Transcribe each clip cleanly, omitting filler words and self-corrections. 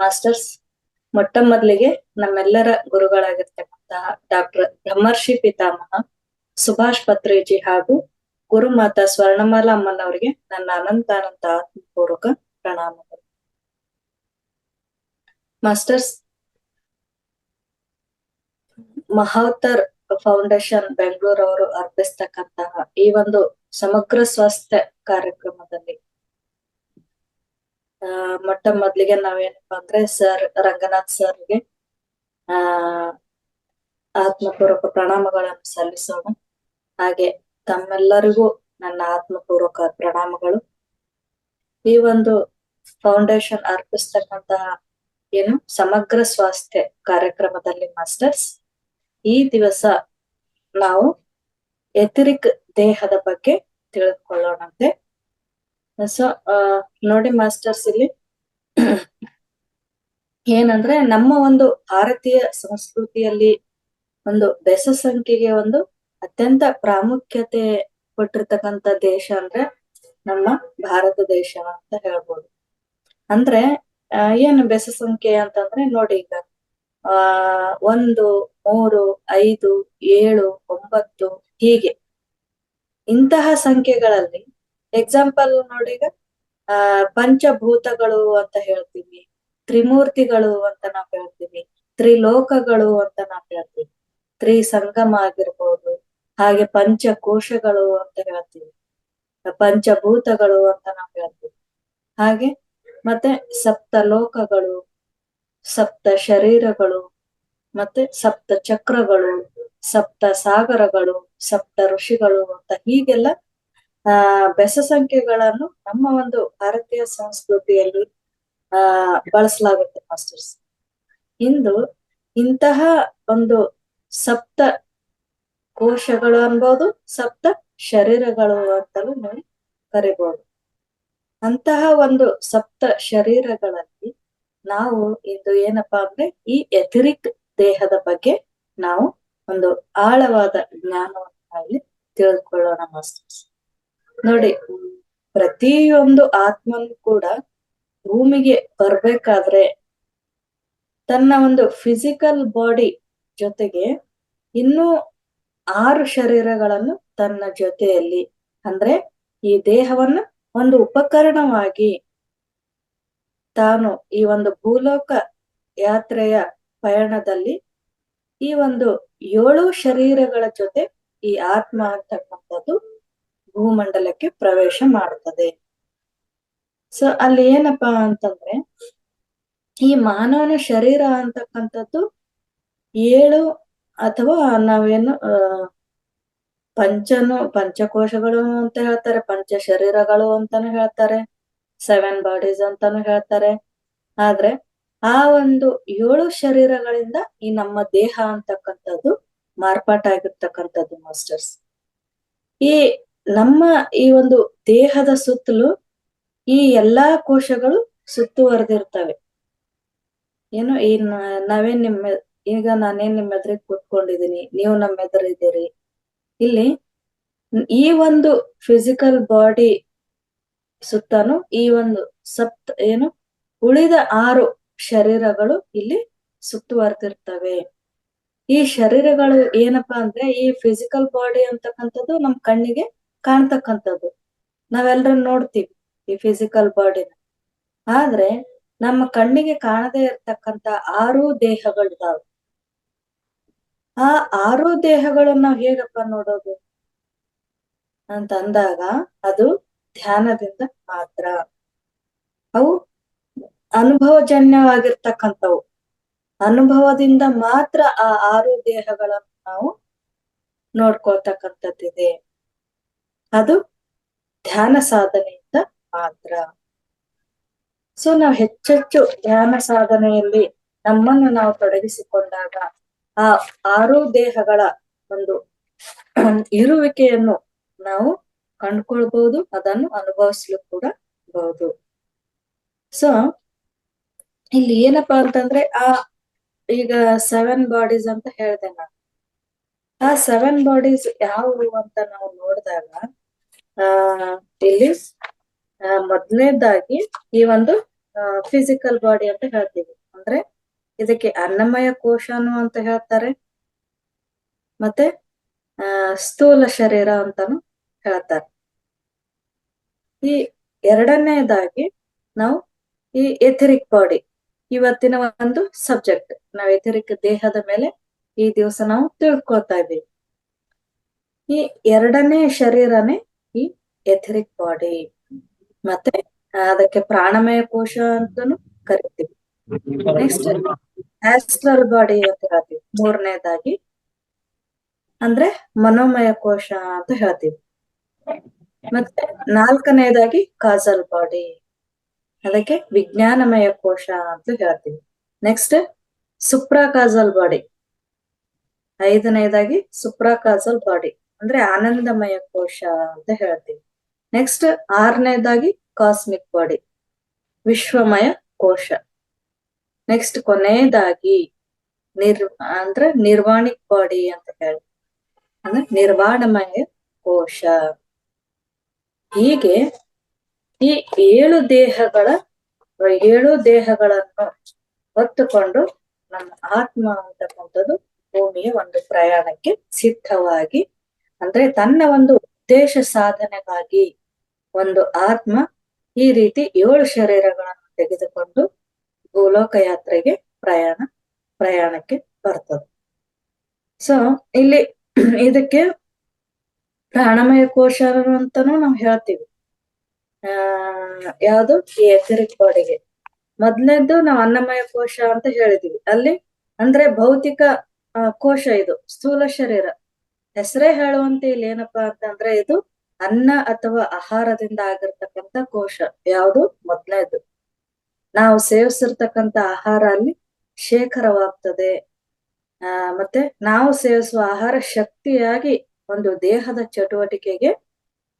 Masters, ಮೊಟ್ಟ ಮೊದಲಿಗೆ ನಮ್ಮೆಲ್ಲರ ಗುರುಗಳಾಗಿರ್ತಕ್ಕಂತಹ ಡಾಕ್ಟರ್ ಬ್ರಹ್ಮರ್ಷಿ ಪಿತಾಮಹ ಸುಭಾಷ್ ಪತ್ರೇಜಿ ಹಾಗೂ ಗುರುಮಾತಾ ಸ್ವರ್ಣಮಾಲಾ ಅಮ್ಮನವರಿಗೆ ನನ್ನ ಅನಂತ ಆತ್ಮಪೂರ್ವಕ ಪ್ರಣಾಮಗಳು. ಮಾಸ್ಟರ್ಸ್, ಮಹಾವತರ್ ಫೌಂಡೇಶನ್ ಬೆಂಗಳೂರು ಅವರು ಅರ್ಪಿಸ್ತಕ್ಕಂತಹ ಈ ಒಂದು ಸಮಗ್ರ ಸ್ವಾಸ್ಥ್ಯ ಕಾರ್ಯಕ್ರಮದಲ್ಲಿ ಮೊಟ್ಟ ಮೊದಲಿಗೆ ನಾವೇನಪ್ಪಾ ಅಂದ್ರೆ ರಂಗನಾಥ್ ಸರ್ಗೆ ಆತ್ಮಪೂರ್ವಕ ಪ್ರಣಾಮಗಳನ್ನು ಸಲ್ಲಿಸೋಣ. ಹಾಗೆ ತಮ್ಮೆಲ್ಲರಿಗೂ ನನ್ನ ಆತ್ಮಪೂರ್ವಕ ಪ್ರಣಾಮಗಳು. ಈ ಒಂದು ಫೌಂಡೇಶನ್ ಅರ್ಪಿಸ್ತಕ್ಕಂತಹ ಏನು ಸಮಗ್ರ ಸ್ವಾಸ್ಥ್ಯ ಕಾರ್ಯಕ್ರಮದಲ್ಲಿ ಮಾಸ್ಟರ್ಸ್, ಈ ದಿವಸ ನಾವು ಎಥರಿಕ್ ದೇಹದ ಬಗ್ಗೆ ತಿಳಿದುಕೊಳ್ಳೋಣಂತೆ. ಸೊ ನೋಡಿ ಮಾಸ್ಟರ್ಸ್, ಇಲ್ಲಿ ಏನಂದ್ರೆ ನಮ್ಮ ಒಂದು ಭಾರತೀಯ ಸಂಸ್ಕೃತಿಯಲ್ಲಿ ಒಂದು ಬೆಸ ಸಂಖ್ಯೆಗೆ ಒಂದು ಅತ್ಯಂತ ಪ್ರಾಮುಖ್ಯತೆ ಕೊಟ್ಟಿರ್ತಕ್ಕಂಥ ದೇಶ ಅಂದ್ರೆ ನಮ್ಮ ಭಾರತ ದೇಶ ಅಂತ ಹೇಳ್ಬೋದು. ಅಂದ್ರೆ ಏನು ಬೆಸ ಸಂಖ್ಯೆ ಅಂತಂದ್ರೆ ನೋಡಿ, ಈಗ 1, 3, 5, 7, 9 ಹೀಗೆ ಇಂತಹ ಸಂಖ್ಯೆಗಳಲ್ಲಿ ಎಕ್ಸಾಂಪಲ್ ನೋಡಿ, ಈಗ ಪಂಚಭೂತಗಳು ಅಂತ ಹೇಳ್ತೀವಿ, ತ್ರಿಮೂರ್ತಿಗಳು ಅಂತ ನಾವ್ ಹೇಳ್ತೀವಿ, ತ್ರಿಲೋಕಗಳು ಅಂತ ನಾವ್ ಹೇಳ್ತೀವಿ, ತ್ರಿಸಂಗಮ ಆಗಿರ್ಬೋದು, ಹಾಗೆ ಪಂಚಕೋಶಗಳು ಅಂತ ಹೇಳ್ತೀವಿ, ಪಂಚಭೂತಗಳು ಅಂತ ನಾವ್ ಹೇಳ್ತೀವಿ, ಹಾಗೆ ಮತ್ತೆ ಸಪ್ತ ಲೋಕಗಳು, ಸಪ್ತ ಶರೀರಗಳು, ಮತ್ತೆ ಸಪ್ತ ಚಕ್ರಗಳು, ಸಪ್ತ ಸಾಗರಗಳು, ಸಪ್ತ ಋಷಿಗಳು ಅಂತ ಹೀಗೆಲ್ಲ ಬೆಸ ಸಂಖ್ಯೆಗಳನ್ನು ನಮ್ಮ ಒಂದು ಭಾರತೀಯ ಸಂಸ್ಕೃತಿಯಲ್ಲಿ ಬಳಸಲಾಗುತ್ತೆ ಮಾಸ್ಟರ್ಸ್. ಇಂದು ಇಂತಹ ಒಂದು ಸಪ್ತ ಕೋಶಗಳು ಅನ್ಬೋದು, ಸಪ್ತ ಶರೀರಗಳು ಅಂತಲೂ ನಾವು ಕರಿಬಹುದು. ಅಂತಹ ಒಂದು ಸಪ್ತ ಶರೀರಗಳಲ್ಲಿ ನಾವು ಇಂದು ಏನಪ್ಪಾ ಅಂದ್ರೆ ಈ ಎಥರಿಕ್ ದೇಹದ ಬಗ್ಗೆ ನಾವು ಒಂದು ಆಳವಾದ ಜ್ಞಾನವನ್ನು ತಿಳಿದುಕೊಳ್ಳೋಣ ಮಾಸ್ಟರ್ಸ್. ನೋಡಿ, ಪ್ರತಿಯೊಂದು ಆತ್ಮನು ಕೂಡ ಭೂಮಿಗೆ ಬರ್ಬೇಕಾದ್ರೆ ತನ್ನ ಒಂದು ಫಿಸಿಕಲ್ ಬಾಡಿ ಜೊತೆಗೆ ಇನ್ನೂ 6 ಶರೀರಗಳನ್ನು ತನ್ನ ಜೊತೆಯಲ್ಲಿ, ಅಂದ್ರೆ ಈ ದೇಹವನ್ನ ಒಂದು ಉಪಕರಣವಾಗಿ ತಾನು ಈ ಒಂದು ಭೂಲೋಕ ಯಾತ್ರೆಯ ಪಯಣದಲ್ಲಿ ಈ ಒಂದು 7 ಶರೀರಗಳ ಜೊತೆ ಈ ಆತ್ಮ ಅಂತಕ್ಕಂಥದ್ದು ಭೂಮಂಡಲಕ್ಕೆ ಪ್ರವೇಶ ಮಾಡುತ್ತದೆ. ಸೊ ಅಲ್ಲಿ ಏನಪ್ಪಾ ಅಂತಂದ್ರೆ ಈ ಮಾನವನ ಶರೀರ ಅಂತಕ್ಕಂಥದ್ದು 7 ಅಥವಾ ನಾವೇನು ಪಂಚಕೋಶಗಳು ಅಂತ ಹೇಳ್ತಾರೆ, ಪಂಚ ಶರೀರಗಳು ಅಂತಾನು ಹೇಳ್ತಾರೆ, 7 ಬಾಡೀಸ್ ಅಂತಾನು ಹೇಳ್ತಾರೆ. ಆದ್ರೆ ಆ ಒಂದು 7 ಶರೀರಗಳಿಂದ ಈ ನಮ್ಮ ದೇಹ ಅಂತಕ್ಕಂಥದ್ದು ಮಾರ್ಪಾಟಾಗಿರ್ತಕ್ಕಂಥದ್ದು ಮಾಸ್ಟರ್ಸ್. ಈ ನಮ್ಮ ಈ ಒಂದು ದೇಹದ ಸುತ್ತಲೂ ಈ ಎಲ್ಲಾ ಕೋಶಗಳು ಸುತ್ತುವರೆದಿರ್ತವೆ. ಏನು ಈ ನಾವೇನ್ ಈಗ ನಾನೇನ್ ನಿಮ್ಮ ಎದುರಿಗೆ ಕೂತ್ಕೊಂಡಿದೀನಿ, ನೀವು ನಮ್ಮ ಎದುರಿದ್ದೀರಿ. ಇಲ್ಲಿ ಈ ಒಂದು ಫಿಸಿಕಲ್ ಬಾಡಿ ಸುತ್ತಾನು ಈ ಒಂದು ಉಳಿದ 6 ಶರೀರಗಳು ಇಲ್ಲಿ ಸುತ್ತುವರೆದಿರ್ತವೆ. ಈ ಶರೀರಗಳು ಏನಪ್ಪಾ ಅಂದ್ರೆ ಈ ಫಿಸಿಕಲ್ ಬಾಡಿ ಅಂತಕ್ಕಂಥದ್ದು ನಮ್ ಕಣ್ಣಿಗೆ ಕಾಣ್ತಕ್ಕಂಥದ್ದು, ನಾವೆಲ್ಲರೂ ನೋಡ್ತೀವಿ ಈ ಫಿಸಿಕಲ್ ಬಾಡಿನ. ಆದ್ರೆ ನಮ್ಮ ಕಣ್ಣಿಗೆ ಕಾಣದೇ ಇರ್ತಕ್ಕಂಥ 6 ದೇಹಗಳಿದಾವೆ. ಆ 6 ದೇಹಗಳನ್ನ ನಾವ್ ಹೇಗಪ್ಪ ನೋಡೋದು ಅಂತ ಅಂದಾಗ ಅದು ಧ್ಯಾನದಿಂದ ಮಾತ್ರ. ಅವು ಅನುಭವಜನ್ಯವಾಗಿರ್ತಕ್ಕಂಥವು, ಅನುಭವದಿಂದ ಮಾತ್ರ ಆ 6 ದೇಹಗಳನ್ನು ನಾವು ನೋಡ್ಕೊಳ್ತಕ್ಕಂಥದ್ದಿದೆ. ಅದು ಧ್ಯಾನ ಸಾಧನೆಯಿಂದ ಮಾತ್ರ. ಸೊ ನಾವು ಹೆಚ್ಚೆಚ್ಚು ಧ್ಯಾನ ಸಾಧನೆಯಲ್ಲಿ ನಮ್ಮನ್ನು ನಾವು ತೊಡಗಿಸಿಕೊಂಡಾಗ ಆ 6 ದೇಹಗಳ ಒಂದು ಇರುವಿಕೆಯನ್ನು ನಾವು ಕಂಡುಕೊಳ್ಬಹುದು, ಅದನ್ನು ಅನುಭವಿಸ್ಲು ಕೂಡ ಬಹುದು. ಸೊ ಇಲ್ಲಿ ಏನಪ್ಪಾ ಅಂತಂದ್ರೆ ಈಗ 7 ಬಾಡೀಸ್ ಅಂತ ಹೇಳ್ದೆ ನಾನು. ಆ 7 ಬಾಡೀಸ್ ಯಾವುವು ಅಂತ ನಾವು ನೋಡಿದಾಗ ಇಲ್ಲಿ ಮೊದಲನೇದಾಗಿ ಈ ಒಂದು ಫಿಸಿಕಲ್ ಬಾಡಿ ಅಂತ ಹೇಳ್ತೀವಿ. ಅಂದ್ರೆ ಇದಕ್ಕೆ ಅನ್ನಮಯ ಕೋಶನು ಅಂತ ಹೇಳ್ತಾರೆ, ಮತ್ತೆ ಸ್ಥೂಲ ಶರೀರ ಅಂತಾನು ಹೇಳ್ತಾರೆ. ಈ ಎರಡನೇದಾಗಿ ನಾವು ಈ ಎಥೆರಿಕ್ ಬಾಡಿ ಇವತ್ತಿನ ಒಂದು ಸಬ್ಜೆಕ್ಟ್. ನಾವು ಎಥೆರಿಕ್ ದೇಹದ ಮೇಲೆ ಈ ದಿವಸ ನಾವು ತಿಳ್ಕೊತಾ ಇದ್ದೀವಿ. ಈ ಎರಡನೇ ಶರೀರನೇ ಈ ಎಥೆರಿಕ್ ಬಾಡಿ, ಮತ್ತೆ ಅದಕ್ಕೆ ಪ್ರಾಣಮಯ ಕೋಶ ಅಂತಾನು ಕರಿತೀವಿ. ನೆಕ್ಸ್ಟ್ ಆಸ್ಟ್ರಲ್ ಬಾಡಿ ಅಂತ ಹೇಳ್ತೀವಿ. ಮೂರನೇದಾಗಿ ಅಂದ್ರೆ ಮನೋಮಯ ಕೋಶ ಅಂತ ಹೇಳ್ತೀವಿ. ಮತ್ತೆ ನಾಲ್ಕನೇದಾಗಿ ಕಾಸಲ್ ಬಾಡಿ, ಅದಕ್ಕೆ ವಿಜ್ಞಾನಮಯ ಕೋಶ ಅಂತ ಹೇಳ್ತೀವಿ. ನೆಕ್ಸ್ಟ್ ಸುಪ್ರಾಕಾಸಲ್ ಬಾಡಿ, ಐದನೇದಾಗಿ ಸುಪ್ರಾಕಾಸಲ್ ಬಾಡಿ ಅಂದ್ರೆ ಆನಂದಮಯ ಕೋಶ ಅಂತ ಹೇಳ್ತೀವಿ. ನೆಕ್ಸ್ಟ್ ಆರನೇದಾಗಿ ಕಾಸ್ಮಿಕ್ ಬಾಡಿ, ವಿಶ್ವಮಯ ಕೋಶ. ನೆಕ್ಸ್ಟ್ ಕೊನೆಯದಾಗಿ ಅಂದ್ರೆ ನಿರ್ವಾಣಿಕ್ ಬಾಡಿ ಅಂತ ಹೇಳಿ, ಅಂದ್ರೆ ನಿರ್ವಾಣಮಯ ಕೋಶ. ಹೀಗೆ ಈ 7 ದೇಹಗಳನ್ನು ಹೊತ್ತುಕೊಂಡು ನಮ್ಮ ಆತ್ಮ ಅಂತಕ್ಕಂಥದ್ದು ಭೂಮಿಯ ಒಂದು ಪ್ರಯಾಣಕ್ಕೆ ಸಿದ್ಧವಾಗಿ, ಅಂದ್ರೆ ತನ್ನ ಒಂದು ಉದ್ದೇಶ ಸಾಧನೆಗಾಗಿ ಒಂದು ಆತ್ಮ ಈ ರೀತಿ 7 ಶರೀರಗಳನ್ನು ತೆಗೆದುಕೊಂಡು ಭೂಲೋಕ ಯಾತ್ರೆಗೆ ಪ್ರಯಾಣಕ್ಕೆ ಬರ್ತದೆ. ಸೊ ಇಲ್ಲಿ ಇದಕ್ಕೆ ಪ್ರಾಣಮಯ ಕೋಶ ಅಂತಾನು ನಾವು ಹೇಳ್ತೀವಿ. ಯಾವುದು ಈ ಎಥೆರಿಕ್ ಬಾಡಿಗೆ. ಮೊದ್ಲನೇದ್ದು ನಾವು ಅನ್ನಮಯ ಕೋಶ ಅಂತ ಹೇಳಿದೀವಿ. ಅಲ್ಲಿ ಅಂದ್ರೆ ಭೌತಿಕ ಕೋಶ, ಇದು ಸ್ಥೂಲ ಶರೀರ. ಹೆಸರೇ ಹೇಳುವಂತೆ ಇಲ್ಲಿ ಏನಪ್ಪಾ ಅಂತಂದ್ರೆ ಇದು ಅನ್ನ ಅಥವಾ ಆಹಾರದಿಂದ ಆಗಿರ್ತಕ್ಕಂಥ ಕೋಶ. ಯಾವುದು ಮೊದ್ಲನೇದು, ನಾವು ಸೇವಿಸಿರ್ತಕ್ಕಂಥ ಆಹಾರ ಅಲ್ಲಿ ಶೇಖರವಾಗ್ತದೆ. ಮತ್ತೆ ನಾವು ಸೇವಿಸುವ ಆಹಾರ ಶಕ್ತಿಯಾಗಿ ಒಂದು ದೇಹದ ಚಟುವಟಿಕೆಗೆ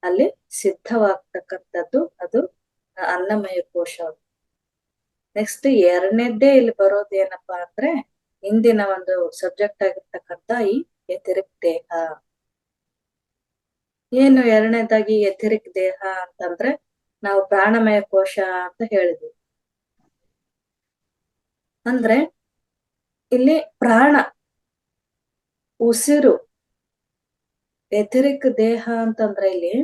ಅಲ್ಲಿ ಸಿದ್ಧವಾಗ್ತಕ್ಕಂಥದ್ದು ಅದು ಅನ್ನಮಯ ಕೋಶ. ನೆಕ್ಸ್ಟ್ ಎರಡನೇದ್ದೇ ಇಲ್ಲಿ ಬರೋದು ಏನಪ್ಪಾ ಅಂದ್ರೆ ಇಂದಿನ ಒಂದು ಸಬ್ಜೆಕ್ಟ್ ಆಗಿರ್ತಕ್ಕಂಥ ಈ ಎಥೆರಿಕ್ ದೇಹ. ಏನು ಎರಡನೇದಾಗಿ ಎಥೆರಿಕ್ ದೇಹ ಅಂತಂದ್ರೆ ನಾವು ಪ್ರಾಣಮಯ ಕೋಶ ಅಂತ ಹೇಳಿದ್ವಿ. ಅಂದ್ರೆ ಇಲ್ಲಿ ಪ್ರಾಣ, ಉಸಿರು. ಎಥೆರಿಕ್ ದೇಹ ಅಂತಂದ್ರೆ ಇಲ್ಲಿ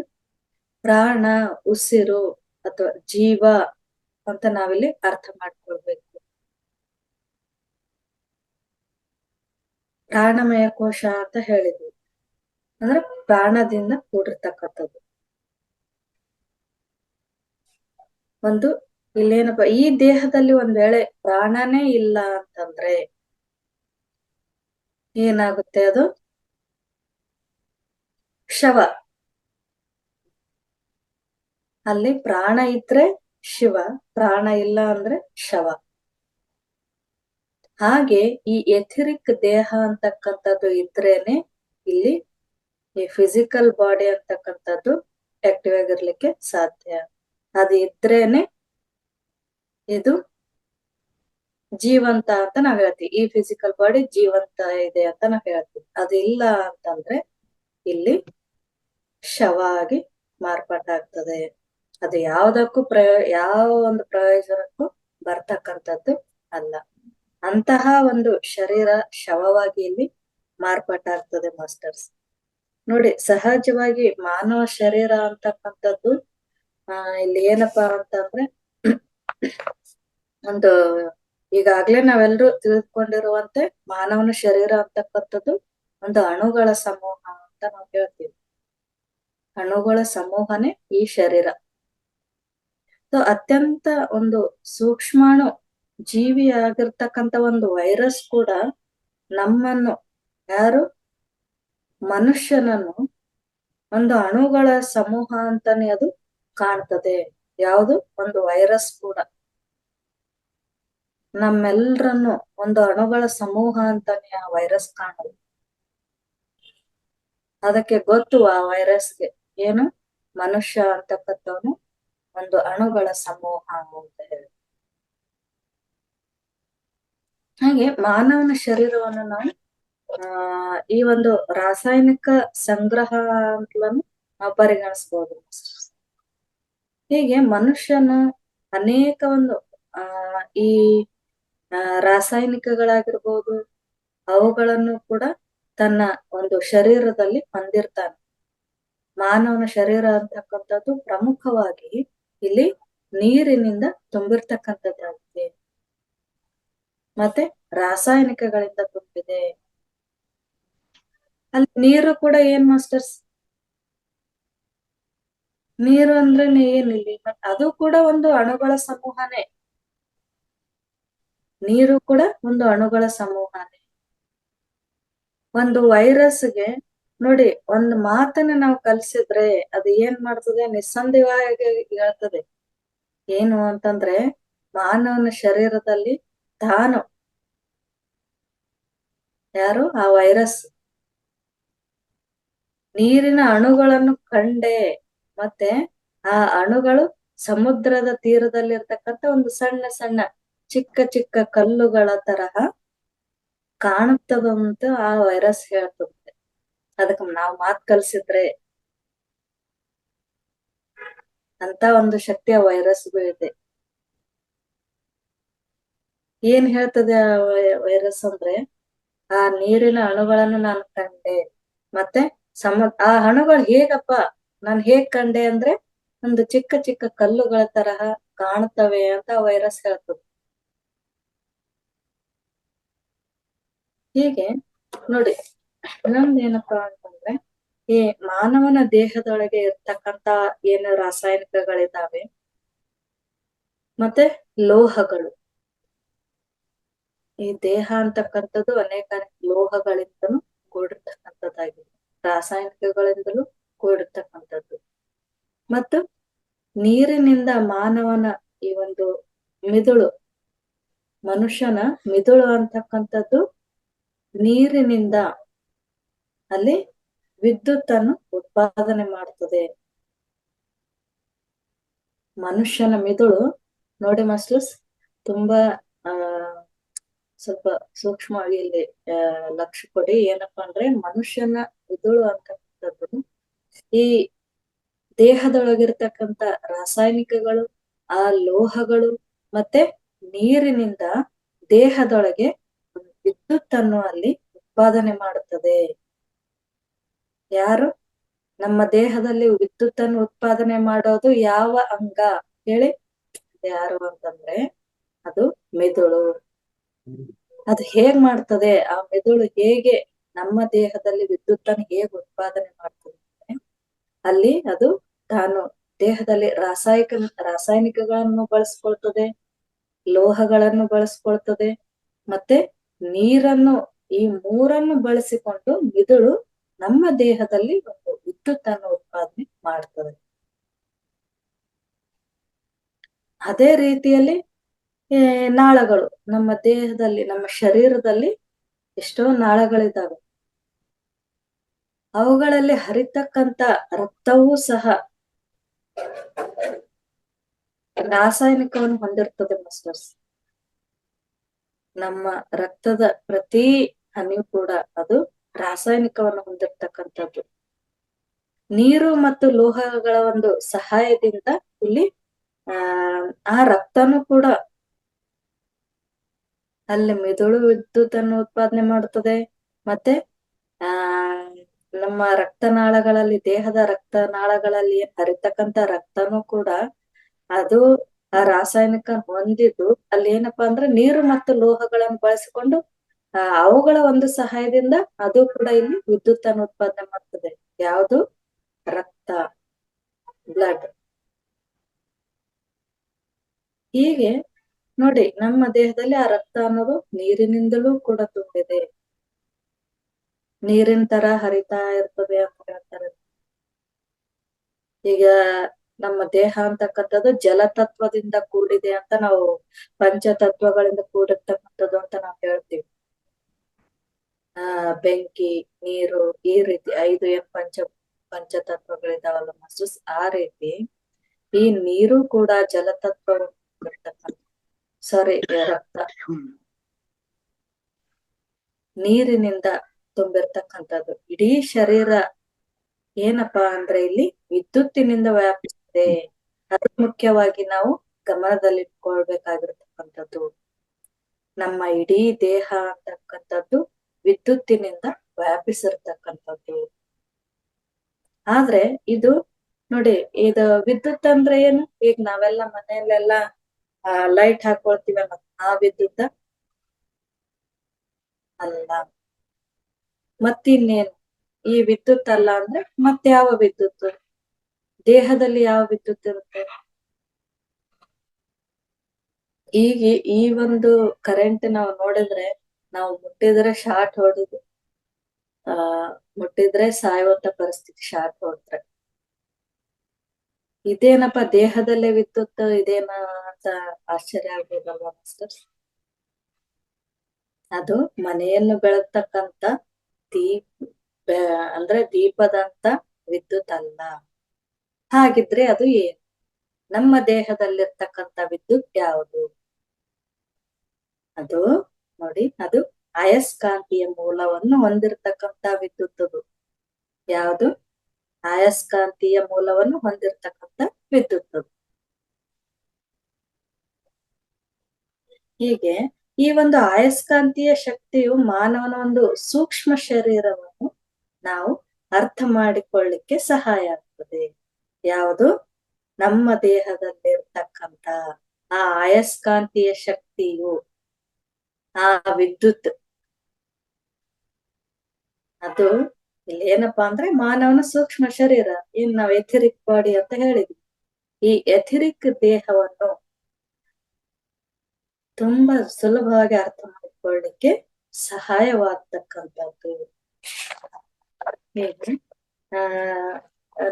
ಪ್ರಾಣ, ಉಸಿರು ಅಥವಾ ಜೀವ ಅಂತ ನಾವಿಲ್ಲಿ ಅರ್ಥ ಮಾಡ್ಕೊಳ್ಬೇಕು. ಪ್ರಾಣಮಯ ಕೋಶ ಅಂತ ಹೇಳಿದ್ವಿ ಅಂದ್ರೆ ಪ್ರಾಣದಿಂದ ಕೂಡಿರ್ತಕ್ಕಂಥದ್ದು. ಒಂದು ಇಲ್ಲೇನಪ್ಪ, ಈ ದೇಹದಲ್ಲಿ ಒಂದ್ ವೇಳೆ ಪ್ರಾಣನೇ ಇಲ್ಲ ಅಂತಂದ್ರೆ ಏನಾಗುತ್ತೆ? ಅದು ಶವ. ಅಲ್ಲಿ ಪ್ರಾಣ ಇದ್ರೆ ಶಿವ, ಪ್ರಾಣ ಇಲ್ಲ ಅಂದ್ರೆ ಶವ. ಹಾಗೆ ಈ ಎಥೆರಿಕ್ ದೇಹ ಅಂತಕ್ಕಂಥದ್ದು ಇದ್ರೇನೆ ಇಲ್ಲಿ ಈ ಫಿಸಿಕಲ್ ಬಾಡಿ ಅಂತಕ್ಕಂಥದ್ದು ಆಕ್ಟಿವ್ ಆಗಿರ್ಲಿಕ್ಕೆ ಸಾಧ್ಯ. ಅದು ಇದ್ರೇನೆ ಇದು ಜೀವಂತ ಅಂತ ನಾವ್ ಹೇಳ್ತೀವಿ. ಈ ಫಿಸಿಕಲ್ ಬಾಡಿ ಜೀವಂತ ಇದೆ ಅಂತ ನಾವ್ ಹೇಳ್ತೀವಿ. ಅದು ಇಲ್ಲ ಅಂತಂದ್ರೆ ಇಲ್ಲಿ ಶವ ಆಗಿ ಮಾರ್ಪಾಟಾಗ್ತದೆ. ಅದು ಯಾವ್ದಕ್ಕೂ ಯಾವ ಒಂದು ಪ್ರಯೋಜನಕ್ಕೂ ಬರ್ತಕ್ಕಂಥದ್ದು ಅಲ್ಲ. ಅಂತಹ ಒಂದು ಶರೀರ ಶವವಾಗಿ ಇಲ್ಲಿ ಮಾರ್ಪಾಟಾಗ್ತದೆ ಮಾಸ್ಟರ್ಸ್. ನೋಡಿ, ಸಹಜವಾಗಿ ಮಾನವ ಶರೀರ ಅಂತಕ್ಕಂಥದ್ದು ಇಲ್ಲಿ ಏನಪ್ಪಾ ಅಂತಂದ್ರೆ ಒಂದು ಈಗಾಗ್ಲೇ ನಾವೆಲ್ಲರೂ ತಿಳಿದುಕೊಂಡಿರುವಂತೆ ಮಾನವನ ಶರೀರ ಅಂತಕ್ಕಂಥದ್ದು ಒಂದು ಅಣುಗಳ ಸಮೂಹ ಅಂತ ನಾವು ಹೇಳ್ತೀವಿ. ಅಣುಗಳ ಸಮೂಹನೇ ಈ ಶರೀರ. ಅತ್ಯಂತ ಒಂದು ಸೂಕ್ಷ್ಮಾಣು ಜೀವಿ ಆಗಿರ್ತಕ್ಕಂಥ ಒಂದು ವೈರಸ್ ಕೂಡ ನಮ್ಮನ್ನು, ಯಾರು ಮನುಷ್ಯನನ್ನು, ಒಂದು ಅಣುಗಳ ಸಮೂಹ ಅಂತಾನೆ ಅದು ಕಾಣ್ತದೆ. ಯಾವುದು? ಒಂದು ವೈರಸ್ ಕೂಡ ನಮ್ಮೆಲ್ಲರನ್ನು ಒಂದು ಅಣುಗಳ ಸಮೂಹ ಅಂತಾನೆ ಆ ವೈರಸ್ ಕಾಣುದು. ಅದಕ್ಕೆ ಗೊತ್ತು ಆ ವೈರಸ್ಗೆ ಏನು? ಮನುಷ್ಯ ಅಂತಕ್ಕಂಥವನು ಒಂದು ಅಣುಗಳ ಸಮೂಹ ಅಂತ ಹೇಳಿ. ಹಾಗೆ ಮಾನವನ ಶರೀರವನ್ನು ನಾವು ಈ ಒಂದು ರಾಸಾಯನಿಕ ಸಂಗ್ರಹ ಅಂತಲೂ ನಾವು ಪರಿಗಣಿಸಬಹುದು. ಹೀಗೆ ಮನುಷ್ಯನ ಅನೇಕ ಒಂದು ಆ ಈ ರಾಸಾಯನಿಕಗಳಾಗಿರ್ಬೋದು ಅವುಗಳನ್ನು ಕೂಡ ತನ್ನ ಒಂದು ಶರೀರದಲ್ಲಿ ಹೊಂದಿರ್ತಾನೆ. ಮಾನವನ ಶರೀರ ಅಂತಕ್ಕಂಥದ್ದು ಪ್ರಮುಖವಾಗಿ ಇಲ್ಲಿ ನೀರಿನಿಂದ ತುಂಬಿರ್ತಕ್ಕಂಥದ್ದಾಗಿದೆ, ಮತ್ತೆ ರಾಸಾಯನಿಕಗಳಿಂದ ತುಂಬಿದೆ. ಅಲ್ಲಿ ನೀರು ಕೂಡ ಏನ್ ಮಾಸ್ಟರ್ಸ್? ನೀರು ಅಂದ್ರೆ ಏನಿಲ್ಲ, ಅದು ಕೂಡ ಒಂದು ಅಣುಗಳ ಸಮೂಹನೇ. ನೀರು ಕೂಡ ಒಂದು ಅಣುಗಳ ಸಮೂಹನೇ. ಒಂದು ವೈರಸ್ಗೆ ನೋಡಿ, ಒಂದು ಮಾತನ್ನ ನಾವು ಕಲ್ಸಿದ್ರೆ ಅದು ಏನ್ ಮಾಡ್ತದೆ? ನಿಸ್ಸಂದೇಹವಾಗಿ ಹೇಳ್ತದೆ. ಏನು ಅಂತಂದ್ರೆ ಮಾನವನ ಶರೀರದಲ್ಲಿ ತಾನು, ಯಾರು? ಆ ವೈರಸ್ ನೀರಿನ ಅಣುಗಳನ್ನು ಕಂಡೆ, ಮತ್ತೆ ಆ ಅಣುಗಳು ಸಮುದ್ರದ ತೀರದಲ್ಲಿರ್ತಕ್ಕಂಥ ಒಂದು ಸಣ್ಣ ಸಣ್ಣ ಚಿಕ್ಕ ಚಿಕ್ಕ ಕಲ್ಲುಗಳ ತರಹ ಕಾಣುತ್ತದಂತ ಆ ವೈರಸ್ ಹೇಳ್ತದೆ. ಅದಕ್ಕೆ ನಾವು ಮಾತ್ ಕಲ್ಸಿದ್ರೆ ಅಂತ ಒಂದು ಶಕ್ತಿಯ ವೈರಸ್ಗೂ ಇದೆ. ಏನ್ ಹೇಳ್ತದೆ ಆ ವೈರಸ್ ಅಂದ್ರೆ, ಆ ನೀರಿನ ಅಣುಗಳನ್ನು ನಾನು ಕಂಡೆ, ಮತ್ತೆ ಆ ಅಣುಗಳು ಹೇಗಪ್ಪ ನಾನು ಹೇಗ್ ಕಂಡೆ ಅಂದ್ರೆ ಒಂದು ಚಿಕ್ಕ ಚಿಕ್ಕ ಕಲ್ಲುಗಳ ತರಹ ಕಾಣುತ್ತವೆ ಅಂತ ವೈರಸ್ ಹೇಳ್ತದೆ. ಹೀಗೆ ನೋಡಿ, ಇನ್ನೊಂದ್ ಏನಪ್ಪಾ ಅಂತಂದ್ರೆ, ಈ ಮಾನವನ ದೇಹದೊಳಗೆ ಇರ್ತಕ್ಕಂತ ಏನು ರಾಸಾಯನಿಕಗಳಿದಾವೆ, ಮತ್ತೆ ಲೋಹಗಳು. ಈ ದೇಹ ಅಂತಕ್ಕಂಥದ್ದು ಅನೇಕ ಲೋಹಗಳಿಂದಲೂ ಕೂಡಿರ್ತಕ್ಕಂಥದ್ದಾಗಿದೆ, ರಾಸಾಯನಿಕಗಳಿಂದಲೂ ಕೂಡಿರ್ತಕ್ಕಂಥದ್ದು. ಮತ್ತು ನೀರಿನಿಂದ ಮಾನವನ ಈ ಒಂದು ಮಿದುಳು, ಮನುಷ್ಯನ ಮಿದುಳು ಅಂತಕ್ಕಂಥದ್ದು ನೀರಿನಿಂದ ಅಲ್ಲಿ ವಿದ್ಯುತ್ ಅನ್ನು ಉತ್ಪಾದನೆ ಮಾಡ್ತದೆ. ಮನುಷ್ಯನ ಮಿದುಳು ನೋಡಿ ಮಾಸ್ಟರ್ಸ್, ತುಂಬಾ ಸ್ವಲ್ಪ ಸೂಕ್ಷ್ಮವಾಗಿ ಇಲ್ಲಿ ಲಕ್ಷ್ಯ ಕೊಡಿ. ಏನಪ್ಪಾ ಅಂದ್ರೆ ಮನುಷ್ಯನ ಮಿದುಳು ಅಂತಕ್ಕಂಥದ್ದು ಈ ದೇಹದೊಳಗಿರ್ತಕ್ಕಂಥ ರಾಸಾಯನಿಕಗಳು, ಆ ಲೋಹಗಳು ಮತ್ತೆ ನೀರಿನಿಂದ ದೇಹದೊಳಗೆ ವಿದ್ಯುತ್ ಅನ್ನು ಅಲ್ಲಿ ಉತ್ಪಾದನೆ ಮಾಡುತ್ತದೆ. ಯಾರು? ನಮ್ಮ ದೇಹದಲ್ಲಿ ವಿದ್ಯುತ್ ಅನ್ನು ಉತ್ಪಾದನೆ ಮಾಡೋದು ಯಾವ ಅಂಗ ಹೇಳಿ? ಯಾರು ಅಂತಂದ್ರೆ ಅದು ಮೆದುಳು. ಅದು ಹೇಗ್ ಮಾಡ್ತದೆ? ಆ ಮೆದುಳು ಹೇಗೆ ನಮ್ಮ ದೇಹದಲ್ಲಿ ವಿದ್ಯುತ್ ಅನ್ನು ಹೇಗೆ ಉತ್ಪಾದನೆ ಮಾಡ್ತದೆ? ಅಲ್ಲಿ ಅದು ತಾನು ದೇಹದಲ್ಲಿ ರಾಸಾಯನಿಕಗಳನ್ನು ಬಳಸ್ಕೊಳ್ತದೆ, ಲೋಹಗಳನ್ನು ಬಳಸ್ಕೊಳ್ತದೆ, ಮತ್ತೆ ನೀರನ್ನು, ಈ ಮೂರನ್ನು ಬಳಸಿಕೊಂಡು ಮಿದುಳು ನಮ್ಮ ದೇಹದಲ್ಲಿ ಒಂದು ವಿದ್ಯುತ್ ಅನ್ನು ಉತ್ಪಾದನೆ ಮಾಡ್ತದೆ. ಅದೇ ರೀತಿಯಲ್ಲಿ ನಾಳಗಳು, ನಮ್ಮ ದೇಹದಲ್ಲಿ, ನಮ್ಮ ಶರೀರದಲ್ಲಿ ಎಷ್ಟೋ ನಾಳಗಳಿದ್ದಾವೆ. ಅವುಗಳಲ್ಲಿ ಹರಿತಕ್ಕಂತ ರಕ್ತವೂ ಸಹ ರಾಸಾಯನಿಕವನ್ನು ಹೊಂದಿರ್ತದೆ ಮಾಸ್ಟರ್ಸ್. ನಮ್ಮ ರಕ್ತದ ಪ್ರತಿ ಹನಿಯೂ ಕೂಡ ಅದು ರಾಸಾಯನಿಕವನ್ನು ಹೊಂದಿರ್ತಕ್ಕಂಥದ್ದು. ನೀರು ಮತ್ತು ಲೋಹಗಳ ಒಂದು ಸಹಾಯದಿಂದ ಇಲ್ಲಿ ಆ ರಕ್ತನೂ ಕೂಡ ಅಲ್ಲಿ ಮಿದುಳು ವಿದ್ಯುತ್ ಅನ್ನು ಉತ್ಪಾದನೆ ಮಾಡುತ್ತದೆ. ಮತ್ತೆ ನಮ್ಮ ರಕ್ತನಾಳಗಳಲ್ಲಿ, ದೇಹದ ರಕ್ತನಾಳಗಳಲ್ಲಿ ಹರಿತಕ್ಕಂತ ರಕ್ತನೂ ಕೂಡ ಅದು ಆ ರಾಸಾಯನಿಕ ಹೊಂದಿದ್ದು ಅಲ್ಲಿ ಏನಪ್ಪಾ ಅಂದ್ರೆ ನೀರು ಮತ್ತು ಲೋಹಗಳನ್ನು ಬಳಸಿಕೊಂಡು ಅವುಗಳ ಒಂದು ಸಹಾಯದಿಂದ ಅದು ಕೂಡ ಇಲ್ಲಿ ವಿದ್ಯುತ್ ಅನ್ನು ಉತ್ಪಾದನೆ ಮಾಡ್ತದೆ. ಯಾವುದು? ರಕ್ತ, ಬ್ಲಡ್. ಹೀಗೆ ನೋಡಿ, ನಮ್ಮ ದೇಹದಲ್ಲಿ ಆ ರಕ್ತ ಅನ್ನೋದು ನೀರಿನಿಂದಲೂ ಕೂಡ ತುಂಬಿದೆ, ನೀರಿನ ತರ ಹರಿತಾ ಇರ್ತದೆ ಅಂತ ಹೇಳ್ತಾರೆ. ಈಗ ನಮ್ಮ ದೇಹ ಅಂತಕ್ಕಂಥದ್ದು ಜಲತತ್ವದಿಂದ ಕೂಡಿದೆ ಅಂತ ನಾವು, ಪಂಚತತ್ವಗಳಿಂದ ಕೂಡಿರ್ತಕ್ಕಂಥದ್ದು ಅಂತ ನಾವು ಹೇಳ್ತೀವಿ. ಬೆಂಕಿ, ನೀರು, ಈ ರೀತಿ 5 ಪಂಚತತ್ವಗಳಿದಾವಲ್ಲ ಮಾಸ್ಟರ್ಸ್, ಆ ರೀತಿ ಈ ನೀರು ಕೂಡ ಜಲತತ್ವ, ಸಾರಿ ರಕ್ತ ನೀರಿನಿಂದ ತುಂಬಿರ್ತಕ್ಕಂಥದ್ದು. ಇಡೀ ಶರೀರ ಏನಪ್ಪಾ ಅಂದ್ರೆ ಇಲ್ಲಿ ವಿದ್ಯುತ್ತಿನಿಂದ ವ್ಯಾಪಿಸಿದೆ. ಅದು ಮುಖ್ಯವಾಗಿ ನಾವು ಗಮನದಲ್ಲಿಟ್ಕೊಳ್ಬೇಕಾಗಿರ್ತಕ್ಕಂಥದ್ದು. ನಮ್ಮ ಇಡೀ ದೇಹ ಅಂತಕ್ಕಂಥದ್ದು ವಿದ್ಯುತ್ತಿನಿಂದ ವ್ಯಾಪಿಸಿರ್ತಕ್ಕಂಥದ್ದು. ಆದ್ರೆ ಇದು ನೋಡಿ, ಇದು ವಿದ್ಯುತ್ ಅಂದ್ರೆ ಏನು? ಈಗ ನಾವೆಲ್ಲ ಮನೆಯಲ್ಲೆಲ್ಲ ಲೈಟ್ ಹಾಕೊಳ್ತೀವಲ್ಲ, ಆ ವಿದ್ಯುತ್ ಅಲ್ಲ. ಮತ್ತಿನ್ನೇನು? ಈ ವಿದ್ಯುತ್ ಅಲ್ಲ ಅಂದ್ರೆ ಮತ್ಯಾವ ವಿದ್ಯುತ್? ದೇಹದಲ್ಲಿ ಯಾವ ವಿದ್ಯುತ್ ಇರುತ್ತೆ? ಈಗ ಈ ಒಂದು ಕರೆಂಟ್ ನಾವು ನೋಡಿದ್ರೆ, ನಾವು ಮುಟ್ಟಿದ್ರೆ ಶಾರ್ಟ್ ಹೊಡೆದು ಮುಟ್ಟಿದ್ರೆ ಸಾಯುವಂತ ಪರಿಸ್ಥಿತಿ, ಶಾರ್ಟ್ ಹೊಡೆದ್ರೆ. ಇದೇನಪ್ಪ ದೇಹದಲ್ಲೇ ವಿದ್ಯುತ್ ಇದೇನ ಅಂತ ಆಶ್ಚರ್ಯ ಆಗ್ಬೋದಲ್ವಾ ಮಾಸ್ಟರ್ಸ್? ಅದು ಮನೆಯನ್ನು ಬೆಳಗ್ತಕ್ಕಂತ ಅಂದ್ರೆ ದೀಪದಂತ ವಿದ್ಯುತ್ ಅಲ್ಲ. ಹಾಗಿದ್ರೆ ಅದು ಏನು? ನಮ್ಮ ದೇಹದಲ್ಲಿರ್ತಕ್ಕಂಥ ವಿದ್ಯುತ್ ಯಾವುದು? ಅದು ನೋಡಿ, ಅದು ಅಯಸ್ಕಾಂತೀಯ ಮೂಲವನ್ನು ಹೊಂದಿರತಕ್ಕಂತ ವಿದ್ಯುತ್. ಅದು ಯಾವುದು? ಅಯಸ್ಕಾಂತೀಯ ಮೂಲವನ್ನು ಹೊಂದಿರತಕ್ಕಂತ ವಿದ್ಯುತ್. ಅದು ಹೀಗೆ ಈ ಒಂದು ಅಯಸ್ಕಾಂತೀಯ ಶಕ್ತಿಯು ಮಾನವನ ಒಂದು ಸೂಕ್ಷ್ಮ ಶರೀರವನ್ನು ನಾವು ಅರ್ಥ ಮಾಡಿಕೊಳ್ಳಿಕ್ಕೆ ಸಹಾಯ ಆಗ್ತದೆ. ಯಾವುದು? ನಮ್ಮ ದೇಹದಲ್ಲಿರ್ತಕ್ಕಂತ ಆ ಅಯಸ್ಕಾಂತೀಯ ಶಕ್ತಿಯು, ಆ ವಿದ್ಯುತ್, ಅದು ಇಲ್ಲಿ ಏನಪ್ಪಾ ಅಂದ್ರೆ ಮಾನವನ ಸೂಕ್ಷ್ಮ ಶರೀರ. ಏನ್ ನಾವ್ ಎಥಿರಿಕ್ ಬಾಡಿ ಅಂತ ಹೇಳಿದ್ವಿ. ಈ ಎಥಿರಿಕ್ ದೇಹವನ್ನು ತುಂಬಾ ಸುಲಭವಾಗಿ ಅರ್ಥ ಮಾಡಿಕೊಳ್ಳಿಕ್ಕೆ ಸಹಾಯವಾಗ್ತಕ್ಕಂಥದ್ದು. ಹೇಗೆ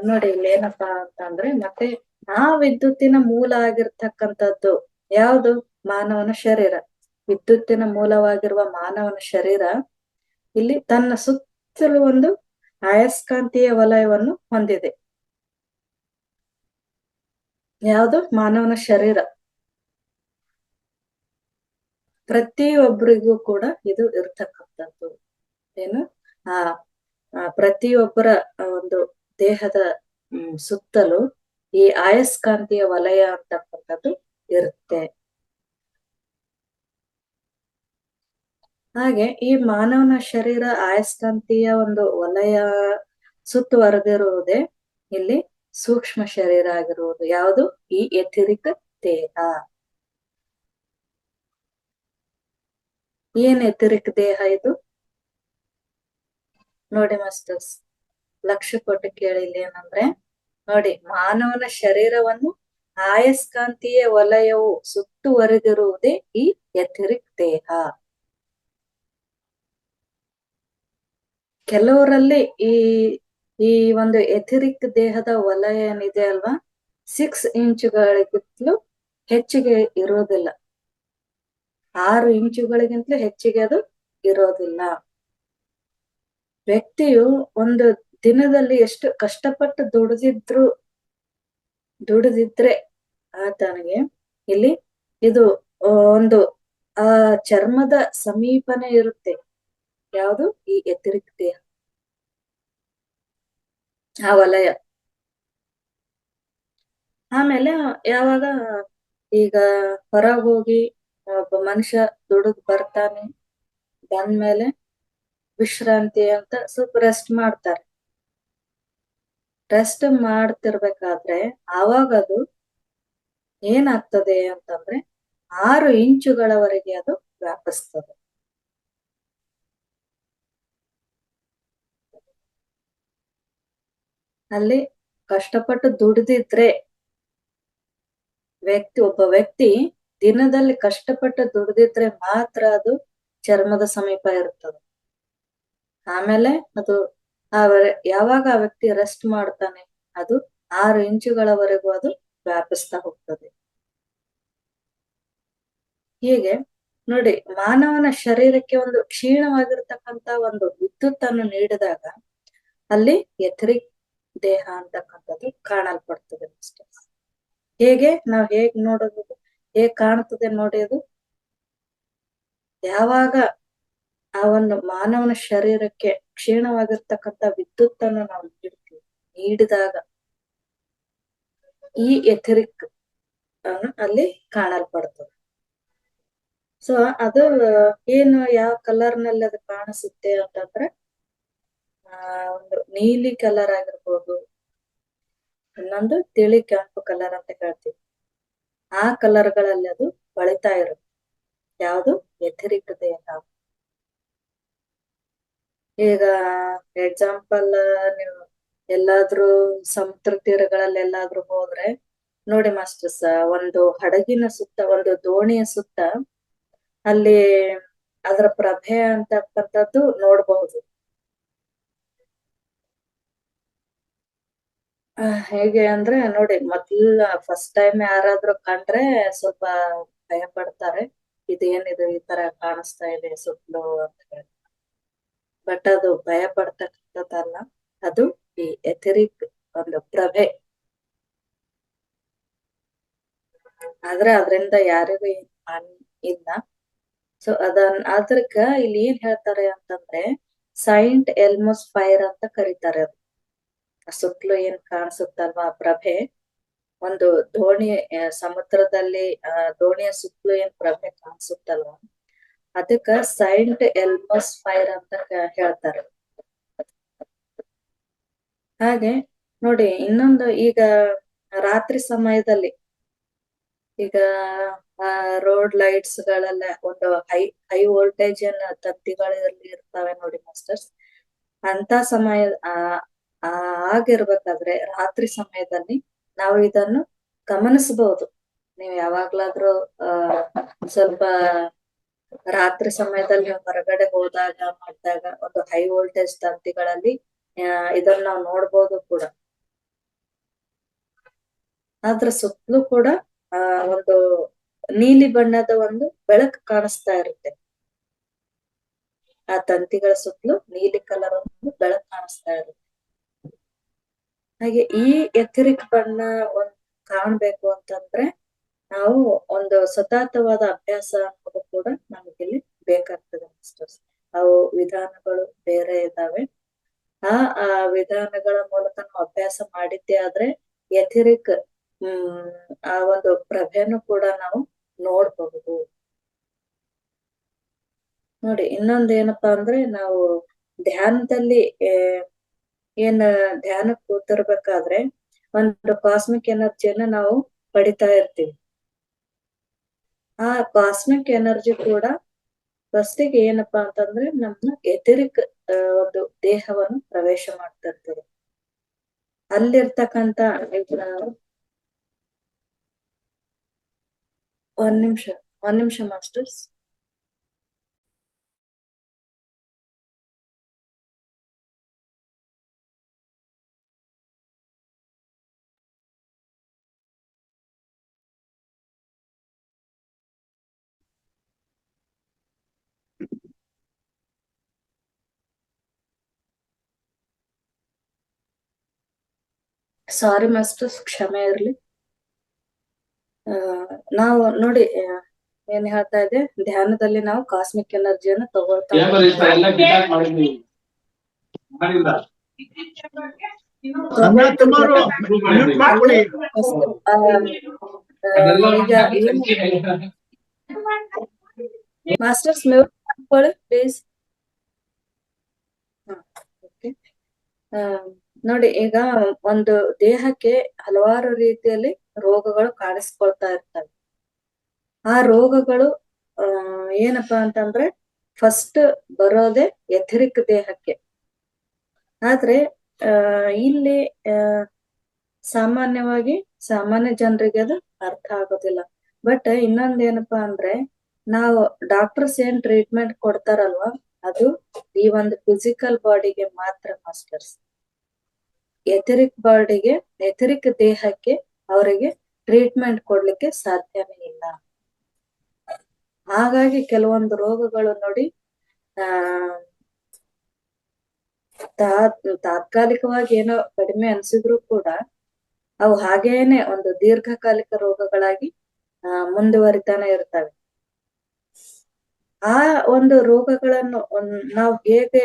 ನೋಡಿ, ಇಲ್ಲಿ ಏನಪ್ಪಾ ಅಂತಂದ್ರೆ, ಮತ್ತೆ ಆ ವಿದ್ಯುತ್ತಿನ ಮೂಲ ಆಗಿರ್ತಕ್ಕಂಥದ್ದು ಯಾವುದು? ಮಾನವನ ಶರೀರ. ವಿದ್ಯುತ್ತಿನ ಮೂಲವಾಗಿರುವ ಮಾನವನ ಶರೀರ ಇಲ್ಲಿ ತನ್ನ ಸುತ್ತಲೂ ಒಂದು ಅಯಸ್ಕಾಂತೀಯ ವಲಯವನ್ನು ಹೊಂದಿದೆ. ಯಾವುದು? ಮಾನವನ ಶರೀರ. ಪ್ರತಿಯೊಬ್ಬರಿಗೂ ಕೂಡ ಇದು ಇರ್ತಕ್ಕಂಥದ್ದು. ಏನು? ಆ ಪ್ರತಿಯೊಬ್ಬರ ಒಂದು ದೇಹದ ಸುತ್ತಲೂ ಈ ಅಯಸ್ಕಾಂತೀಯ ವಲಯ ಅಂತಕ್ಕಂಥದ್ದು ಇರುತ್ತೆ. ಹಾಗೆ ಈ ಮಾನವನ ಶರೀರ ಅಯಸ್ಕಾಂತೀಯ ಒಂದು ವಲಯ ಸುತ್ತುವರೆದಿರುವುದೇ ಇಲ್ಲಿ ಸೂಕ್ಷ್ಮ ಶರೀರ ಆಗಿರುವುದು. ಯಾವುದು? ಈ ಎಥಿರಿಕ್ ದೇಹ. ಏನ್ ಎಥಿರಿಕ್ ದೇಹ ಇದು? ನೋಡಿ ಮಾಸ್ಟರ್ಸ್, ಲಕ್ಷ್ಯ ಕೊಟ್ಟು ಕೇಳಿ. ಇಲ್ಲಿ ಏನಂದ್ರೆ ನೋಡಿ, ಮಾನವನ ಶರೀರವನ್ನು ಅಯಸ್ಕಾಂತೀಯ ವಲಯವು ಸುತ್ತುವರೆದಿರುವುದೇ ಈ ಎಥಿರಿಕ್ ದೇಹ. ಕೆಲವರಲ್ಲಿ ಈ ಒಂದು ಎಥಿರಿಕ್ ದೇಹದ ವಲಯ ಏನಿದೆ ಅಲ್ವಾ, 6 ಇಂಚುಗಳಿಗಿಂತಲೂ ಹೆಚ್ಚಿಗೆ ಇರೋದಿಲ್ಲ. 6 ಇಂಚುಗಳಿಗಿಂತಲೂ ಹೆಚ್ಚಿಗೆ ಅದು ಇರೋದಿಲ್ಲ. ವ್ಯಕ್ತಿಯು ಒಂದು ದಿನದಲ್ಲಿ ಎಷ್ಟು ಕಷ್ಟಪಟ್ಟು ದುಡಿದಿದ್ರೆ ಆತನಿಗೆ ಇಲ್ಲಿ ಇದು ಒಂದು ಆ ಚರ್ಮದ ಸಮೀಪನೇ ಇರುತ್ತೆ. ಯಾವುದು? ಈ ಎಥಿರಿಕ್ ದೇಹ, ಆ ವಲಯ. ಆಮೇಲೆ ಯಾವಾಗ ಈಗ ಹೊರಗೆ ಹೋಗಿ ಒಬ್ಬ ಮನುಷ್ಯ ದುಡಿದು ಬರ್ತಾನೆ, ಬಂದ್ಮೇಲೆ ವಿಶ್ರಾಂತಿ ಅಂತ ಸ್ವಲ್ಪ ರೆಸ್ಟ್ ಮಾಡ್ತಾರೆ. ರೆಸ್ಟ್ ಮಾಡ್ತಿರ್ಬೇಕಾದ್ರೆ ಆವಾಗ ಅದು ಏನಾಗ್ತದೆ ಅಂತಂದ್ರೆ 6 ಇಂಚುಗಳವರೆಗೆ ಅದು ವ್ಯಾಪಿಸ್ತದೆ. ಅಲ್ಲಿ ಕಷ್ಟಪಟ್ಟು ದುಡಿದಿದ್ರೆ ಒಬ್ಬ ವ್ಯಕ್ತಿ ದಿನದಲ್ಲಿ ಕಷ್ಟಪಟ್ಟು ದುಡಿದಿದ್ರೆ ಮಾತ್ರ ಅದು ಚರ್ಮದ ಸಮೀಪ ಇರ್ತದೆ. ಆಮೇಲೆ ಅದು ಯಾವಾಗ ಆ ವ್ಯಕ್ತಿ ರೆಸ್ಟ್ ಮಾಡ್ತಾನೆ, ಅದು 6 ಇಂಚುಗಳವರೆಗೂ ಅದು ವ್ಯಾಪಿಸ್ತಾ ಹೋಗ್ತದೆ. ಹೀಗೆ ನೋಡಿ, ಮಾನವನ ಶರೀರಕ್ಕೆ ಒಂದು ಕ್ಷೀಣವಾಗಿರ್ತಕ್ಕಂತ ಒಂದು ವಿದ್ಯುತ್ ಅನ್ನು ನೀಡಿದಾಗ ಅಲ್ಲಿ ಎಥಿರಿಕ್ ದೇಹ ಅಂತಕ್ಕಂಥದ್ದು ಕಾಣಲ್ಪಡ್ತದೆ ಅಷ್ಟೇ. ಹೇಗೆ? ನಾವ್ ಹೇಗ್ ನೋಡೋದು? ಹೇಗ್ ಕಾಣ್ತದೆ ನೋಡಿ ಅದು? ಯಾವಾಗ ಆ ಒಂದು ಮಾನವನ ಶರೀರಕ್ಕೆ ಕ್ಷೀಣವಾಗಿರ್ತಕ್ಕಂಥ ವಿದ್ಯುತ್ ಅನ್ನು ನಾವು ನೀಡಿದಾಗ ಈ ಎಥಿರಿಕ್ ಅಲ್ಲಿ ಕಾಣಲ್ಪಡ್ತದೆ. ಸೊ ಅದು ಏನು ಯಾವ ಕಲರ್ ನಲ್ಲಿ ಅದು ಕಾಣಿಸುತ್ತೆ ಅಂತಂದ್ರೆ ಒಂದು ನೀಲಿ ಕಲರ್ ಆಗಿರ್ಬೋದು, ಇನ್ನೊಂದು ತಿಳಿ ಕೆಂಪು ಕಲರ್ ಅಂತ ಹೇಳ್ತೀವಿ. ಆ ಕಲರ್ ಗಳಲ್ಲಿ ಅದು ಹೊಳಿತಾ ಇರುತ್ತೆ. ಯಾವುದು? ಎಥೆರಿಕ್ ದೇಹ. ಈಗ ಎಕ್ಸಾಂಪಲ್ ನೀವು ಎಲ್ಲಾದ್ರೂ ಸಮುದ್ರ ತೀರಗಳಲ್ಲಿ ಎಲ್ಲಾದ್ರೂ ಹೋದ್ರೆ ನೋಡಿ ಮಾಸ್ಟರ್ಸ್, ಒಂದು ಹಡಗಿನ ಸುತ್ತ, ಒಂದು ದೋಣಿಯ ಸುತ್ತ ಅಲ್ಲಿ ಅದರ ಪ್ರಭೆ ಅಂತಕ್ಕಂಥದ್ದು ನೋಡ್ಬಹುದು. ಹೇಗೆ ಅಂದ್ರೆ ನೋಡಿ, ಮೊದ್ಲ ಫಸ್ಟ್ ಟೈಮ್ ಯಾರಾದ್ರೂ ಕಂಡ್ರೆ ಸ್ವಲ್ಪ ಭಯ ಪಡ್ತಾರೆ. ಇದೇನಿದು ಈ ತರ ಕಾಣಿಸ್ತಾ ಇದೆ ಸುತ್ತಲೂ ಅಂತ ಹೇಳಿ. ಬಟ್ ಅದು ಭಯ ಪಡ್ತಕ್ಕಂಥದ್ದಲ್ಲ, ಅದು ಈ ಎಥೆರಿಕ್ ಒಂದು ಪ್ರಭೆ. ಆದ್ರೆ ಅದರಿಂದ ಯಾರಿಗೂ ಏನ್ ಹಾನಿ ಇಲ್ಲ. ಸೊ ಅದಕ್ಕ ಇಲ್ಲಿ ಏನ್ ಹೇಳ್ತಾರೆ ಅಂತಂದ್ರೆ ಸೈಂಟ್ ಎಲ್ಮೋಸ್ ಫೈರ್ ಅಂತ ಕರೀತಾರೆ. ಅದು ಸುತ್ತಲೂ ಏನ್ ಕಾಣಿಸುತ್ತಲ್ವಾ ಆ ಪ್ರಭೆ, ಒಂದು ದೋಣಿ ಸಮುದ್ರದಲ್ಲಿ ದೋಣಿಯ ಸುತ್ತಲೂ ಏನ್ ಪ್ರಭೆ ಕಾಣಿಸುತ್ತಲ್ವಾ, ಅದಕ್ಕ ಸೈಂಟ್ ಎಲ್ಮೋಸ್ ಫೈರ್ ಅಂತ ಹೇಳ್ತಾರೆ. ಹಾಗೆ ನೋಡಿ ಇನ್ನೊಂದು, ಈಗ ರಾತ್ರಿ ಸಮಯದಲ್ಲಿ ಈಗ ರೋಡ್ ಲೈಟ್ಸ್ ಗಳೆಲ್ಲ ಒಂದು ಹೈ ವೋಲ್ಟೇಜ್ ತಂತಿಗಳಲ್ಲಿ ಇರ್ತಾವೆ ನೋಡಿ ಮಾಸ್ಟರ್ಸ್. ಅಂತ ಸಮಯ ಆಗಿರ್ಬೇಕಾದ್ರೆ ರಾತ್ರಿ ಸಮಯದಲ್ಲಿ ನಾವು ಇದನ್ನು ಗಮನಿಸಬಹುದು. ನೀವು ಯಾವಾಗ್ಲಾದ್ರೂ ಸ್ವಲ್ಪ ರಾತ್ರಿ ಸಮಯದಲ್ಲಿ ಹೊರಗಡೆ ಹೋದಾಗ ಮಾಡಿದಾಗ ಒಂದು ಹೈ ವೋಲ್ಟೇಜ್ ತಂತಿಗಳಲ್ಲಿ ಇದನ್ನ ನಾವು ನೋಡ್ಬೋದು ಕೂಡ. ಅದ್ರ ಸುತ್ತಲೂ ಕೂಡ ಒಂದು ನೀಲಿ ಬಣ್ಣದ ಒಂದು ಬೆಳಕು ಕಾಣಿಸ್ತಾ ಇರುತ್ತೆ. ಆ ತಂತಿಗಳ ಸುತ್ತಲೂ ನೀಲಿ ಕಲರ್ ಒಂದು ಬೆಳಕು ಕಾಣಿಸ್ತಾ ಇರುತ್ತೆ. ಹಾಗೆ ಈ ಎಥೆರಿಕ್ ಬಣ್ಣ ಒಂದ್ ಕಾಣ್ಬೇಕು ಅಂತಂದ್ರೆ ನಾವು ಒಂದು ಸತತವಾದ ಅಭ್ಯಾಸ ಅನ್ನೋದು ಕೂಡ ನಮಗಿಲ್ಲಿ ಬೇಕಾಗ್ತದೆ ಮಾಸ್ಟರ್ಸ್. ಅವು ವಿಧಾನಗಳು ಬೇರೆ ಇದಾವೆ. ಆ ವಿಧಾನಗಳ ಮೂಲಕ ನಾವು ಅಭ್ಯಾಸ ಮಾಡಿದ್ದೇ ಆದ್ರೆ ಎಥೆರಿಕ್ ಆ ಒಂದು ಪ್ರಭೆಯನ್ನು ಕೂಡ ನಾವು ನೋಡ್ಬಹುದು. ನೋಡಿ ಇನ್ನೊಂದೇನಪ್ಪಾ ಅಂದ್ರೆ, ನಾವು ಧ್ಯಾನದಲ್ಲಿ ಏನ್ ಧ್ಯಾನ ಕೂತಿರ್ಬೇಕಾದ್ರೆ ಒಂದು ಕಾಸ್ಮಿಕ್ ಎನರ್ಜಿಯನ್ನ ನಾವು ಪಡಿತಾ ಇರ್ತೀವಿ. ಆ ಕಾಸ್ಮಿಕ್ ಎನರ್ಜಿ ಕೂಡ ಫಸ್ಟಿಗೆ ಏನಪ್ಪಾ ಅಂತಂದ್ರೆ ನಮ್ಮ ಎಥೆರಿಕ್ ಒಂದು ದೇಹವನ್ನು ಪ್ರವೇಶ ಮಾಡ್ತಾ ಇರ್ತದೆ. ಅಲ್ಲಿರ್ತಕ್ಕಂತ ಒಂದ್ ನಿಮಿಷ ಮಾಸ್ಟರ್ಸ್. ಸಾರಿ ಮಾಸ್ಟರ್ಸ್, ಕ್ಷಮೆ ಇರ್ಲಿ. ನಾವು ನೋಡಿ ಏನ್ ಹೇಳ್ತಾ ಇದೆ, ಧ್ಯಾನದಲ್ಲಿ ನಾವು ಕಾಸ್ಮಿಕ್ ಎನರ್ಜಿಯನ್ನು ತಗೊಳ್ತಾ ಮಾಸ್ಟರ್ಸ್ ಮ್ಯೂಟ್ ಮಾಡ್ಕೊಳ್ಳಿ ಪ್ಲೀಸ್. ನೋಡಿ ಈಗ ಒಂದು ದೇಹಕ್ಕೆ ಹಲವಾರು ರೀತಿಯಲ್ಲಿ ರೋಗಗಳು ಕಾಣಿಸ್ಕೊಳ್ತಾ ಇರ್ತವೆ. ಆ ರೋಗಗಳು ಏನಪ್ಪಾ ಅಂತಂದ್ರೆ ಫಸ್ಟ್ ಬರೋದೆ ಎಥೆರಿಕ್ ದೇಹಕ್ಕೆ. ಆದ್ರೆ ಇಲ್ಲಿ ಸಾಮಾನ್ಯವಾಗಿ ಸಾಮಾನ್ಯ ಜನರಿಗೆ ಅದು ಅರ್ಥ ಆಗೋದಿಲ್ಲ. ಬಟ್ ಇನ್ನೊಂದೇನಪ್ಪಾ ಅಂದ್ರೆ, ನಾವು ಡಾಕ್ಟರ್ಸ್ ಏನ್ ಟ್ರೀಟ್ಮೆಂಟ್ ಕೊಡ್ತಾರಲ್ವಾ, ಅದು ಈ ಒಂದು ಫಿಸಿಕಲ್ ಬಾಡಿಗೆ ಮಾತ್ರ ಮಾಸ್ಟರ್ಸ್. ಎಥೆರಿಕ್ ದೇಹಕ್ಕೆ ಅವರಿಗೆ ಟ್ರೀಟ್ಮೆಂಟ್ ಕೊಡ್ಲಿಕ್ಕೆ ಸಾಧ್ಯನೇ ಇಲ್ಲ. ಹಾಗಾಗಿ ಕೆಲವೊಂದು ರೋಗಗಳು ನೋಡಿ ತಾತ್ಕಾಲಿಕವಾಗಿ ಏನೋ ಕಡಿಮೆ ಅನ್ಸಿದ್ರು ಕೂಡ ಅವು ಹಾಗೇನೆ ಒಂದು ದೀರ್ಘಕಾಲಿಕ ರೋಗಗಳಾಗಿ ಮುಂದುವರಿತಾನೆ ಇರ್ತವೆ. ಆ ಒಂದು ರೋಗಗಳನ್ನು ನಾವು ಹೇಗೆ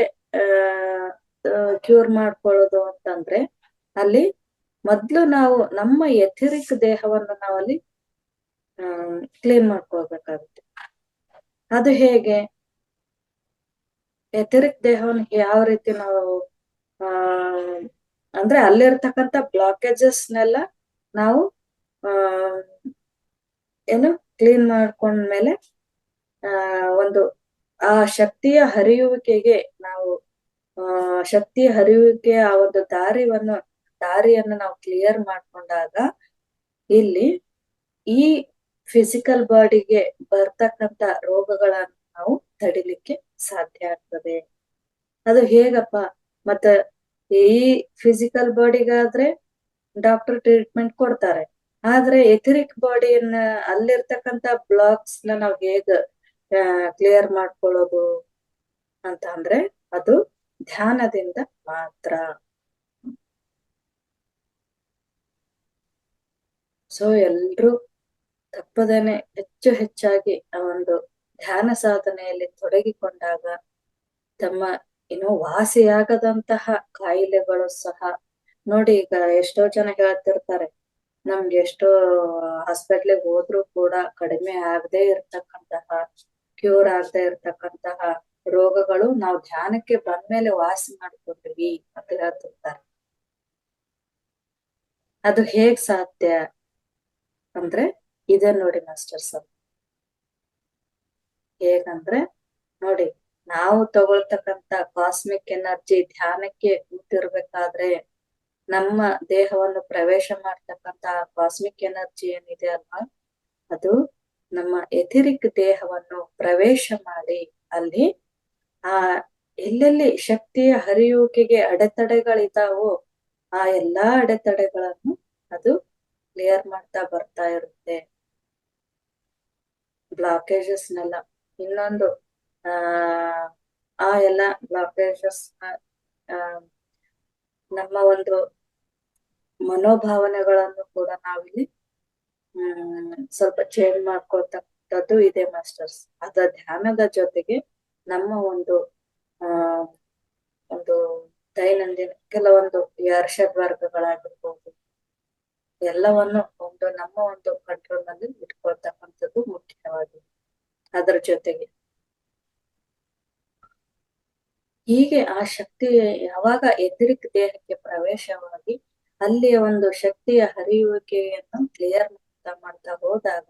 ಕ್ಯೂರ್ ಮಾಡ್ಕೊಳ್ಳೋದು ಅಂತಂದ್ರೆ, ಅಲ್ಲಿ ಮೊದ್ಲು ನಾವು ನಮ್ಮ ಎಥೆರಿಕ್ ದೇಹವನ್ನು ನಾವಲ್ಲಿ ಕ್ಲೀನ್ ಮಾಡ್ಕೊಳ್ಬೇಕಾಗುತ್ತೆ. ಅದು ಹೇಗೆ? ಎಥೆರಿಕ್ ದೇಹವನ್ನು ಯಾವ ರೀತಿ ನಾವು ಆ ಅಂದ್ರೆ ಅಲ್ಲಿರ್ತಕ್ಕಂಥ ಬ್ಲಾಕೇಜಸ್ನೆಲ್ಲ ನಾವು ಆ ಏನು ಕ್ಲೀನ್ ಮಾಡ್ಕೊಂಡ್ಮೇಲೆ ಒಂದು ಆ ಶಕ್ತಿಯ ಹರಿಯುವಿಕೆಗೆ ನಾವು ಶಕ್ತಿಯ ಹರಿಯುವಿಕೆಯ ಆ ಒಂದು ದಾರಿಯನ್ನು ನಾವು ಕ್ಲಿಯರ್ ಮಾಡ್ಕೊಂಡಾಗ ಇಲ್ಲಿ ಈ ಫಿಸಿಕಲ್ ಬಾಡಿಗೆ ಬರ್ತಕ್ಕಂತ ರೋಗಗಳನ್ನ ನಾವು ತಡಿಲಿಕ್ಕೆ ಸಾಧ್ಯ ಆಗ್ತದೆ. ಅದು ಹೇಗಪ್ಪ? ಮತ್ತ ಈ ಫಿಸಿಕಲ್ ಬಾಡಿಗಾದ್ರೆ ಡಾಕ್ಟರ್ ಟ್ರೀಟ್ಮೆಂಟ್ ಕೊಡ್ತಾರೆ, ಆದ್ರೆ ಎಥಿರಿಕ್ ಬಾಡಿಯನ್ನ ಅಲ್ಲಿರ್ತಕ್ಕಂತ ಬ್ಲಾಕ್ಸ್ ನ ನಾವ್ ಹೇಗ ಕ್ಲಿಯರ್ ಮಾಡ್ಕೊಳ್ಳೋದು ಅಂತ ಅಂದ್ರೆ ಅದು ಧ್ಯಾನದಿಂದ ಮಾತ್ರ. ಸೊ ಎಲ್ರೂ ತಪ್ಪದೇನೆ ಹೆಚ್ಚಾಗಿ ಆ ಒಂದು ಧ್ಯಾನ ಸಾಧನೆಯಲ್ಲಿ ತೊಡಗಿಕೊಂಡಾಗ ತಮ್ಮ ವಾಸಿಯಾಗದಂತಹ ಕಾಯಿಲೆಗಳು ಸಹ ನೋಡಿ, ಈಗ ಎಷ್ಟೋ ಜನ ಹೇಳ್ತಿರ್ತಾರೆ, ನಮ್ಗೆ ಎಷ್ಟೋ ಹಾಸ್ಪಿಟ್ಲಿಗೆ ಹೋದ್ರು ಕೂಡ ಕಡಿಮೆ ಆಗದೆ ಇರ್ತಕ್ಕಂತಹ, ಕ್ಯೂರ್ ಆಗದೆ ಇರ್ತಕ್ಕಂತಹ ರೋಗಗಳು ನಾವು ಧ್ಯಾನಕ್ಕೆ ಬಂದ್ಮೇಲೆ ವಾಸಿ ಮಾಡ್ಕೊಂಡ್ವಿ ಅಂತ ಹೇಳ್ತಿರ್ತಾರೆ. ಅದು ಹೇಗ್ ಸಾಧ್ಯ ಅಂದ್ರೆ ಇದೆ ನೋಡಿ ಮಾಸ್ಟರ್ಸ್. ಹೇಗಂದ್ರೆ ನೋಡಿ, ನಾವು ತಗೊಳ್ತಕ್ಕಂತ ಕಾಸ್ಮಿಕ್ ಎನರ್ಜಿ ಧ್ಯಾನಕ್ಕೆ ಕೂತಿರ್ಬೇಕಾದ್ರೆ ನಮ್ಮ ದೇಹವನ್ನು ಪ್ರವೇಶ ಮಾಡ್ತಕ್ಕಂತ ಕಾಸ್ಮಿಕ್ ಎನರ್ಜಿ ಏನಿದೆ ಅಲ್ವಾ, ಅದು ನಮ್ಮ ಎಥಿರಿಕ್ ದೇಹವನ್ನು ಪ್ರವೇಶ ಮಾಡಿ ಅಲ್ಲಿ ಆ ಎಲ್ಲೆಲ್ಲಿ ಶಕ್ತಿಯ ಹರಿಯುವಿಕೆಗೆ ಅಡೆತಡೆಗಳಿದಾವೋ ಆ ಎಲ್ಲಾ ಅಡೆತಡೆಗಳನ್ನು ಅದು ಕ್ಲಿಯರ್ ಮಾಡ್ತಾ ಬರ್ತಾ ಇರುತ್ತೆ. ಬ್ಲಾಕೇಜಸ್ನೆಲ್ಲ ಇನ್ನೊಂದು ಆ ಎಲ್ಲ ಬ್ಲಾಕೇಜಸ್ ನಮ್ಮ ಒಂದು ಮನೋಭಾವನೆಗಳನ್ನು ಕೂಡ ನಾವಿಲ್ಲಿ ಸ್ವಲ್ಪ ಚೇಂಜ್ ಮಾಡ್ಕೊಳ್ತಕ್ಕಂಥದ್ದು ಇದೆ ಮಾಸ್ಟರ್ಸ್. ಅದ ಧ್ಯಾನದ ಜೊತೆಗೆ ನಮ್ಮ ಒಂದು ಒಂದು ದೈನಂದಿನ ಕೆಲವೊಂದು ಷಡ್ ವರ್ಗಗಳಾಗಿರ್ಬೋದು ಎಲ್ಲವನ್ನು ನಮ್ಮ ಒಂದು ಕಂಟ್ರೋಲ್ ನಲ್ಲಿ ಇಟ್ಕೊಳ್ತಕ್ಕಂಥದ್ದು ಮುಖ್ಯವಾಗಿದೆ. ಅದರ ಜೊತೆಗೆ ಹೀಗೆ ಆ ಶಕ್ತಿ ಯಾವಾಗ ಎಥಿರಿಕ್ ದೇಹಕ್ಕೆ ಪ್ರವೇಶವಾಗಿ ಅಲ್ಲಿಯ ಒಂದು ಶಕ್ತಿಯ ಹರಿಯುವಿಕೆಯನ್ನು ಕ್ಲಿಯರ್ ಮಾಡ್ತಾ ಹೋದಾಗ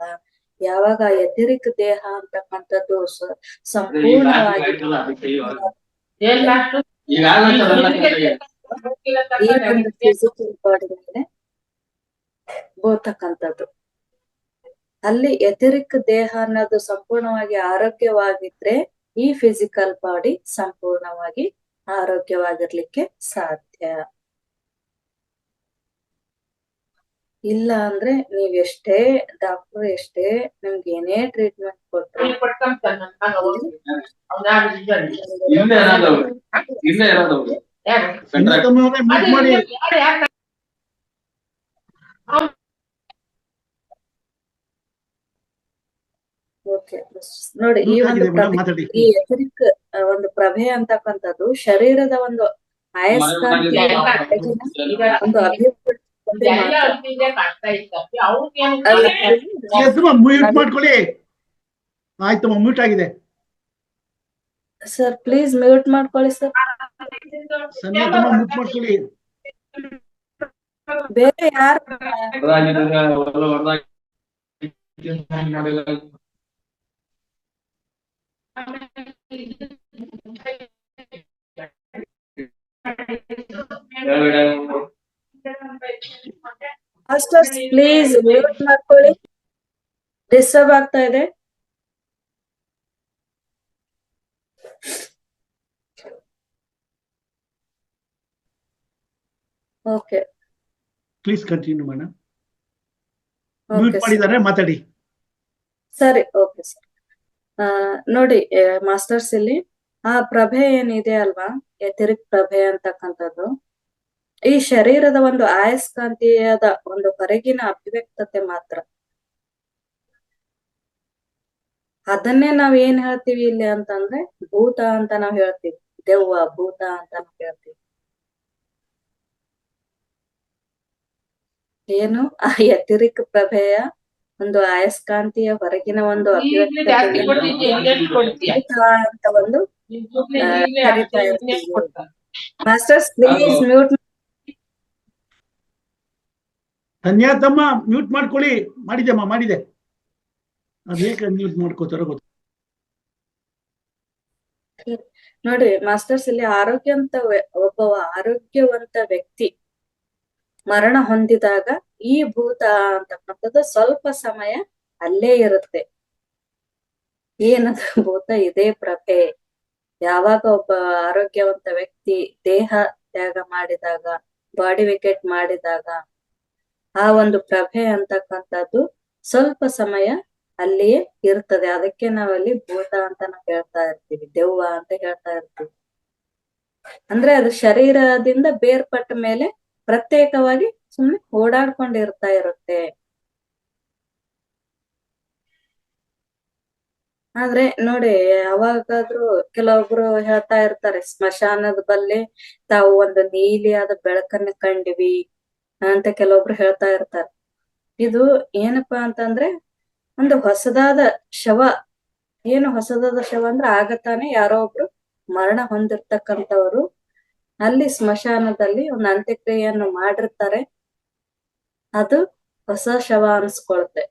ಯಾವಾಗ ಎಥಿರಿಕ್ ದೇಹ ಅಂತಕ್ಕಂಥದ್ದು ಸಂಪೂರ್ಣವಾಗಿ ಈ ಒಂದು ಫಿಸಿಕಲ್ ಬಾಡಿ ಮೇಲೆ ಬೋತಕ್ಕಂಥದ್ದು, ಅಲ್ಲಿ ಎಥೆರಿಕ್ ದೇಹ ಅನ್ನೋದು ಸಂಪೂರ್ಣವಾಗಿ ಆರೋಗ್ಯವಾಗಿದ್ರೆ ಈ ಫಿಸಿಕಲ್ ಬಾಡಿ ಸಂಪೂರ್ಣವಾಗಿ ಆರೋಗ್ಯವಾಗಿರ್ಲಿಕ್ಕೆ ಸಾಧ್ಯ. ಇಲ್ಲ ಅಂದ್ರೆ ನೀವ್ ಎಷ್ಟೇ ಡಾಕ್ಟರ್ ಎಷ್ಟೇ ನಿಮ್ಗೆ ಏನೇ ಟ್ರೀಟ್ಮೆಂಟ್ ಕೊಟ್ರು ನೋಡಿ, ಈ ಒಂದು ಈ ಎಥರಿಕ್ ಒಂದು ಪ್ರಭೆ ಅಂತಕ್ಕಂಥದ್ದು ಶರೀರದ ಒಂದು ಅಯಸ್ಕಾಂತೀಯ ಒಂದು ಅಭಿವೃದ್ಧಿ ಮಾಡ್ಕೊಳ್ಳಿ. ಆಯ್ತು, ಮ್ಯೂಟ್ ಆಗಿದೆ ಸರ್. ಪ್ಲೀಸ್ ಮ್ಯೂಟ್ ಮಾಡ್ಕೊಳ್ಳಿ ಸರ್. ಮ್ಯೂಟ್ ಮಾಡ್ಕೊಳ್ಳಿ. ಬೇರೆ ಯಾರು ಮಾಸ್ಟರ್ಸ್ ಪ್ಲೀಸ್ ಮ್ಯೂಟ್ ಮಾಡ್ಕೊಳ್ಳಿ, ಡಿಸ್ಟರ್ಬ್ ಆಗ್ತಾ ಇದೆ. Okay, please continue madam. Mute ಮಾಡಿದ್ದಾರೆ, ಮಾತಾಡಿ. ಸರಿ, ಓಕೆ ಸರ್. ನೋಡಿ ಮಾಸ್ಟರ್ಸ್, ಇಲ್ಲಿ ಆ ಪ್ರಭೆ ಏನಿದೆ ಅಲ್ವಾ, ಎಥೆರಿಕ್ ಪ್ರಭೆ ಅಂತಕ್ಕಂಥದ್ದು ಈ ಶರೀರದ ಒಂದು ಅಯಸ್ಕಾಂತೀಯದ ಒಂದು ಹೊರಗಿನ ಅಭಿವ್ಯಕ್ತತೆ ಮಾತ್ರ. ಅದನ್ನೇ ನಾವ್ ಏನ್ ಹೇಳ್ತೀವಿ ಇಲ್ಲಿ ಅಂತಂದ್ರೆ ಭೂತ ಅಂತ ನಾವ್ ಹೇಳ್ತೀವಿ, ದೆವ್ವ ಭೂತ ಅಂತ ನಾವ್ ಹೇಳ್ತೀವಿ. ಏನು ಆ ಎಥೆರಿಕ್ ಪ್ರಭೆಯ ಒಂದು ಅಯಸ್ಕಾಂತೀಯ ಹೊರಗಿನ ಒಂದು ಈಗ್ಲೇ ಜಾಸ್ತಿ ಕೊಡ್ತೀನಿ, ಅಭಿವ್ಯಕ್ತಿ ಕೊಡ್ತೀಯ ಅಂತ ಒಂದು ಕರಿತಾ ಇರ್ತೀವಿ. Masters please mute. ಧನ್ಯವಾದಮ್ಮ, ಮ್ಯೂಟ್ ಮಾಡ್ಕೊಳ್ಳಿ. ಮಾಡಿದೆಮ್ಮ, ಮಾಡಿದೆ. ಅದೇಕೆ ಮ್ಯೂಟ್ ಮಾಡ್ಕೋತಾರೋ ಗೊತ್ತು. ನೋಡಿ ಮಾಸ್ಟರ್ಸ್, ಇಲ್ಲಿ ಒಬ್ಬ ಆರೋಗ್ಯವಂತ ವ್ಯಕ್ತಿ ಮರಣ ಹೊಂದಿದಾಗ ಈ ಭೂತ ಅಂತಕ್ಕಂಥದ್ದು ಸ್ವಲ್ಪ ಸಮಯ ಅಲ್ಲೇ ಇರುತ್ತೆ. ಏನದು ಭೂತ? ಇದೇ ಪ್ರಭೆ. ಯಾವಾಗ ಒಬ್ಬ ಆರೋಗ್ಯವಂತ ವ್ಯಕ್ತಿ ದೇಹ ತ್ಯಾಗ ಮಾಡಿದಾಗ, ಬಾಡಿ ವಿಕೆಟ್ ಮಾಡಿದಾಗ, ಆ ಒಂದು ಪ್ರಭೆ ಅಂತಕ್ಕಂಥದ್ದು ಸ್ವಲ್ಪ ಸಮಯ ಅಲ್ಲಿಯೇ ಇರ್ತದೆ. ಅದಕ್ಕೆ ನಾವಲ್ಲಿ ಭೂತ ಅಂತ ನಾವು ಹೇಳ್ತಾ ಇರ್ತೀವಿ, ದೆವ್ವ ಅಂತ ಹೇಳ್ತಾ ಇರ್ತೀವಿ. ಅಂದ್ರೆ ಅದು ಶರೀರದಿಂದ ಬೇರ್ಪಟ್ಟ ಮೇಲೆ ಪ್ರತ್ಯೇಕವಾಗಿ ಸುಮ್ಮನೆ ಓಡಾಡ್ಕೊಂಡಿರ್ತಾ ಇರುತ್ತೆ. ಆದ್ರೆ ನೋಡಿ, ಯಾವಾಗಾದ್ರೂ ಕೆಲವೊಬ್ರು ಹೇಳ್ತಾ ಇರ್ತಾರೆ, ಸ್ಮಶಾನದ ಬಲ್ಲಿ ತಾವು ಒಂದು ನೀಲಿಯಾದ ಬೆಳಕನ್ನ ಕಂಡ್ವಿ ಅಂತ ಕೆಲವೊಬ್ರು ಹೇಳ್ತಾ ಇರ್ತಾರೆ. ಇದು ಏನಪ್ಪಾ ಅಂತಂದ್ರೆ ಒಂದು ಹೊಸದಾದ ಶವ. ಏನು ಹೊಸದಾದ ಶವ ಅಂದ್ರೆ, ಆಗತಾನೆ ಯಾರೋ ಒಬ್ರು ಮರಣ ಹೊಂದಿರ್ತಕ್ಕಂಥವ್ರು ಅಲ್ಲಿ ಸ್ಮಶಾನದಲ್ಲಿ ಒಂದು ಅಂತ್ಯಕ್ರಿಯೆಯನ್ನು ಮಾಡಿರ್ತಾರೆ. ಅದು ಹೊಸ ಶವ ಅನ್ಸ್ಕೊಳುತ್ತೆ.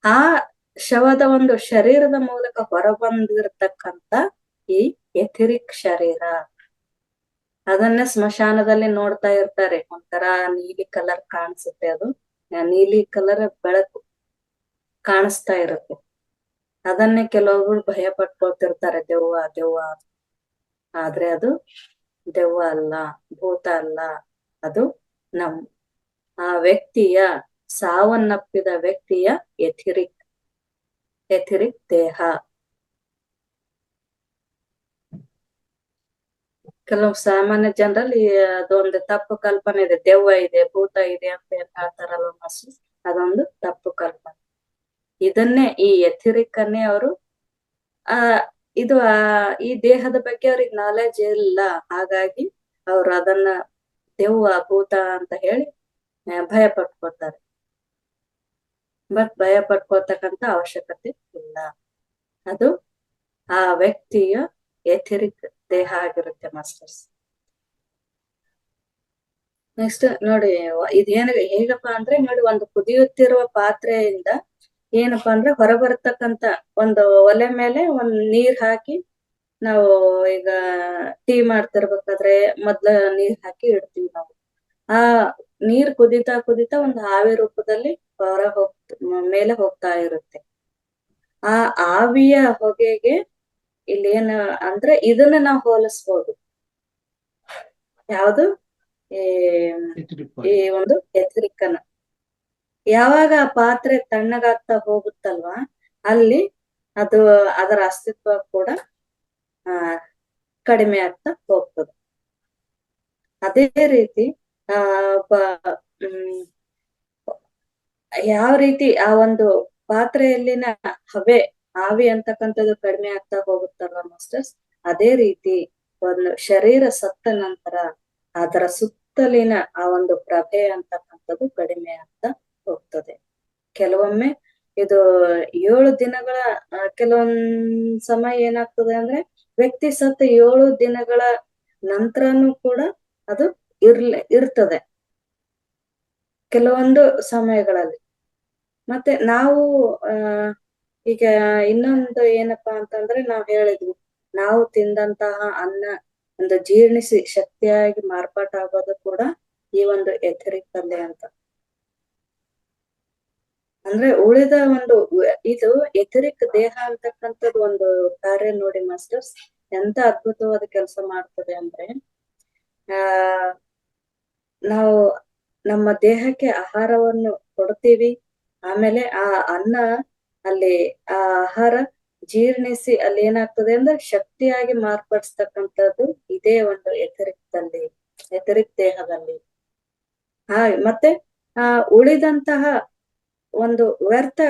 ಆ ಶವದ ಒಂದು ಶರೀರದ ಮೂಲಕ ಹೊರಬಂದಿರ್ತಕ್ಕಂಥ ಈ ಎಥಿರಿಕ್ ಶರೀರ, ಅದನ್ನ ಸ್ಮಶಾನದಲ್ಲಿ ನೋಡ್ತಾ ಇರ್ತಾರೆ. ಒಂಥರ ನೀಲಿ ಕಲರ್ ಕಾಣಿಸುತ್ತೆ. ಅದು ನೀಲಿ ಕಲರ್ ಬೆಳಕು ಕಾಣಿಸ್ತಾ ಇರುತ್ತೆ. ಅದನ್ನೇ ಕೆಲವೊಬ್ರು ಭಯ ಪಟ್ಕೊಳ್ತಿರ್ತಾರೆ, ದೆವ್ವ ದೆವ್ವ. ಆದ್ರೆ ಅದು ದೆವ್ವ ಅಲ್ಲ, ಭೂತ ಅಲ್ಲ. ಅದು ಆ ವ್ಯಕ್ತಿಯ, ಸಾವನ್ನಪ್ಪಿದ ವ್ಯಕ್ತಿಯ ಎಥಿರಿಕ್ ದೇಹ. ಕೆಲವು ಸಾಮಾನ್ಯ ಜನರಲ್ಲಿ ಅದೊಂದು ತಪ್ಪು ಕಲ್ಪನೆ ಇದೆ, ದೆವ್ವ ಇದೆ, ಭೂತ ಇದೆ ಅಂತ ಏನ್ ಹೇಳ್ತಾರಲ್ವ ಮಾಸ್ಟರ್, ಅದೊಂದು ತಪ್ಪು ಕಲ್ಪನೆ. ಇದನ್ನೇ, ಈ ಎಥಿರಿಕ್ ಅನ್ನೇ ಅವರು ಈ ದೇಹದ ಬಗ್ಗೆ ಅವ್ರಿಗೆ ನಾಲೆಜ್ ಇಲ್ಲ. ಹಾಗಾಗಿ ಅವ್ರು ಅದನ್ನ ದೆವ್ವ ಭೂತ ಅಂತ ಹೇಳಿ ಭಯ ಪಟ್ಕೋತಾರೆ. ಬಟ್ ಭಯ ಪಟ್ಕೋತಕ್ಕಂತ ಅವಶ್ಯಕತೆ ಇಲ್ಲ. ಅದು ಆ ವ್ಯಕ್ತಿಯ ಎಥಿರಿಕ್ ದೇಹ ಆಗಿರುತ್ತೆ ಮಾಸ್ಟರ್ಸ್. ನೆಕ್ಸ್ಟ್ ನೋಡಿ, ಹೇಗಪ್ಪ ಅಂದ್ರೆ ನೋಡಿ, ಒಂದು ಕುದಿಯುತ್ತಿರುವ ಪಾತ್ರೆಯಿಂದ ಏನಪ್ಪಾ ಅಂದ್ರೆ ಹೊರಬರ್ತಕ್ಕಂತ ಒಂದು ಒಲೆ ಮೇಲೆ ಒಂದ್ ನೀರ್ ಹಾಕಿ, ನಾವು ಈಗ ಟೀ ಮಾಡ್ತಿರ್ಬೇಕಾದ್ರೆ ಮೊದ್ಲ ನೀರ್ ಹಾಕಿ ಇಡ್ತೀವಿ ನಾವು. ಆ ನೀರ್ ಕುದಿತಾ ಕುದಿತಾ ಒಂದು ಆವಿ ರೂಪದಲ್ಲಿ ಮೇಲೆ ಹೋಗ್ತಾ ಇರುತ್ತೆ. ಆ ಆವಿಯ ಹೊಗೆಗೆ ಇಲ್ಲೇನ ಅಂದ್ರೆ ಇದನ್ನ ನಾವು ಹೋಲಿಸ್ಬೋದು. ಯಾವುದು? ಈ ಒಂದು ಎಥಿರಿಕ್ಕನ. ಯಾವಾಗ ಆ ಪಾತ್ರೆ ತಣ್ಣಗಾಗ್ತಾ ಹೋಗುತ್ತಲ್ವಾ, ಅಲ್ಲಿ ಅದರ ಅಸ್ತಿತ್ವ ಕೂಡ ಕಡಿಮೆ ಆಗ್ತಾ ಹೋಗ್ತದೆ. ಅದೇ ರೀತಿ ಯಾವ ರೀತಿ ಆ ಒಂದು ಪಾತ್ರೆಯಲ್ಲಿನ ಆವಿ ಅಂತಕ್ಕಂಥದ್ದು ಕಡಿಮೆ ಆಗ್ತಾ ಹೋಗುತ್ತಲ್ವಾ ಮಾಸ್ಟರ್ಸ್, ಅದೇ ರೀತಿ ಒಂದು ಶರೀರ ಸತ್ತ ನಂತರ ಅದರ ಸುತ್ತಲಿನ ಆ ಒಂದು ಪ್ರಭೆ ಅಂತಕ್ಕಂಥದ್ದು ಕಡಿಮೆ ಆಗ್ತಾ ಹೋಗ್ತದೆ. ಕೆಲವೊಮ್ಮೆ ಇದು 7 ದಿನಗಳ ಕೆಲವೊಂದ್ ಸಮಯ ಏನಾಗ್ತದೆ ಅಂದ್ರೆ, ವ್ಯಕ್ತಿ ಸತ್ತ 7 ದಿನಗಳ ನಂತರನು ಕೂಡ ಅದು ಇರ್ತದೆ ಕೆಲವೊಂದು ಸಮಯಗಳಲ್ಲಿ. ಮತ್ತೆ ನಾವು ಈಗ ಇನ್ನೊಂದು ಏನಪ್ಪಾ ಅಂತಂದ್ರೆ, ನಾವ್ ಹೇಳಿದ್ವಿ, ನಾವು ತಿಂದಂತಹ ಅನ್ನ ಒಂದು ಜೀರ್ಣಿಸಿ ಶಕ್ತಿಯಾಗಿ ಮಾರ್ಪಾಟಾಗೋದು ಕೂಡ ಈ ಒಂದು ಎಥೆರಿಕ್ ಅಲ್ಲೇ ಅಂತ. ಅಂದ್ರೆ ಉಳಿದ ಒಂದು ಇದು ಎಥೆರಿಕ್ ದೇಹ ಅಂತಕ್ಕಂಥದ್ದು ಒಂದು ಕಾರ್ಯ ನೋಡಿ ಮಾಸ್ಟರ್ಸ್, ಎಂತ ಅದ್ಭುತವಾದ ಕೆಲಸ ಮಾಡ್ತದೆ ಅಂದ್ರೆ, ನಾವು ನಮ್ಮ ದೇಹಕ್ಕೆ ಆಹಾರವನ್ನು ಕೊಡ್ತೀವಿ. ಆಮೇಲೆ ಆ ಅನ್ನ ಅಲ್ಲಿ ಆ ಆಹಾರ ಜೀರ್ಣಿಸಿ ಅಲ್ಲಿ ಏನಾಗ್ತದೆ ಅಂದ್ರೆ ಶಕ್ತಿಯಾಗಿ ಮಾರ್ಪಡಿಸ್ತಕ್ಕಂಥದ್ದು ಇದೇ ಒಂದು ಎಥೆರಿಕ್ ದೇಹದಲ್ಲಿ. ಮತ್ತೆ ಉಳಿದಂತಹ ಒಂದು ವ್ಯರ್ಥ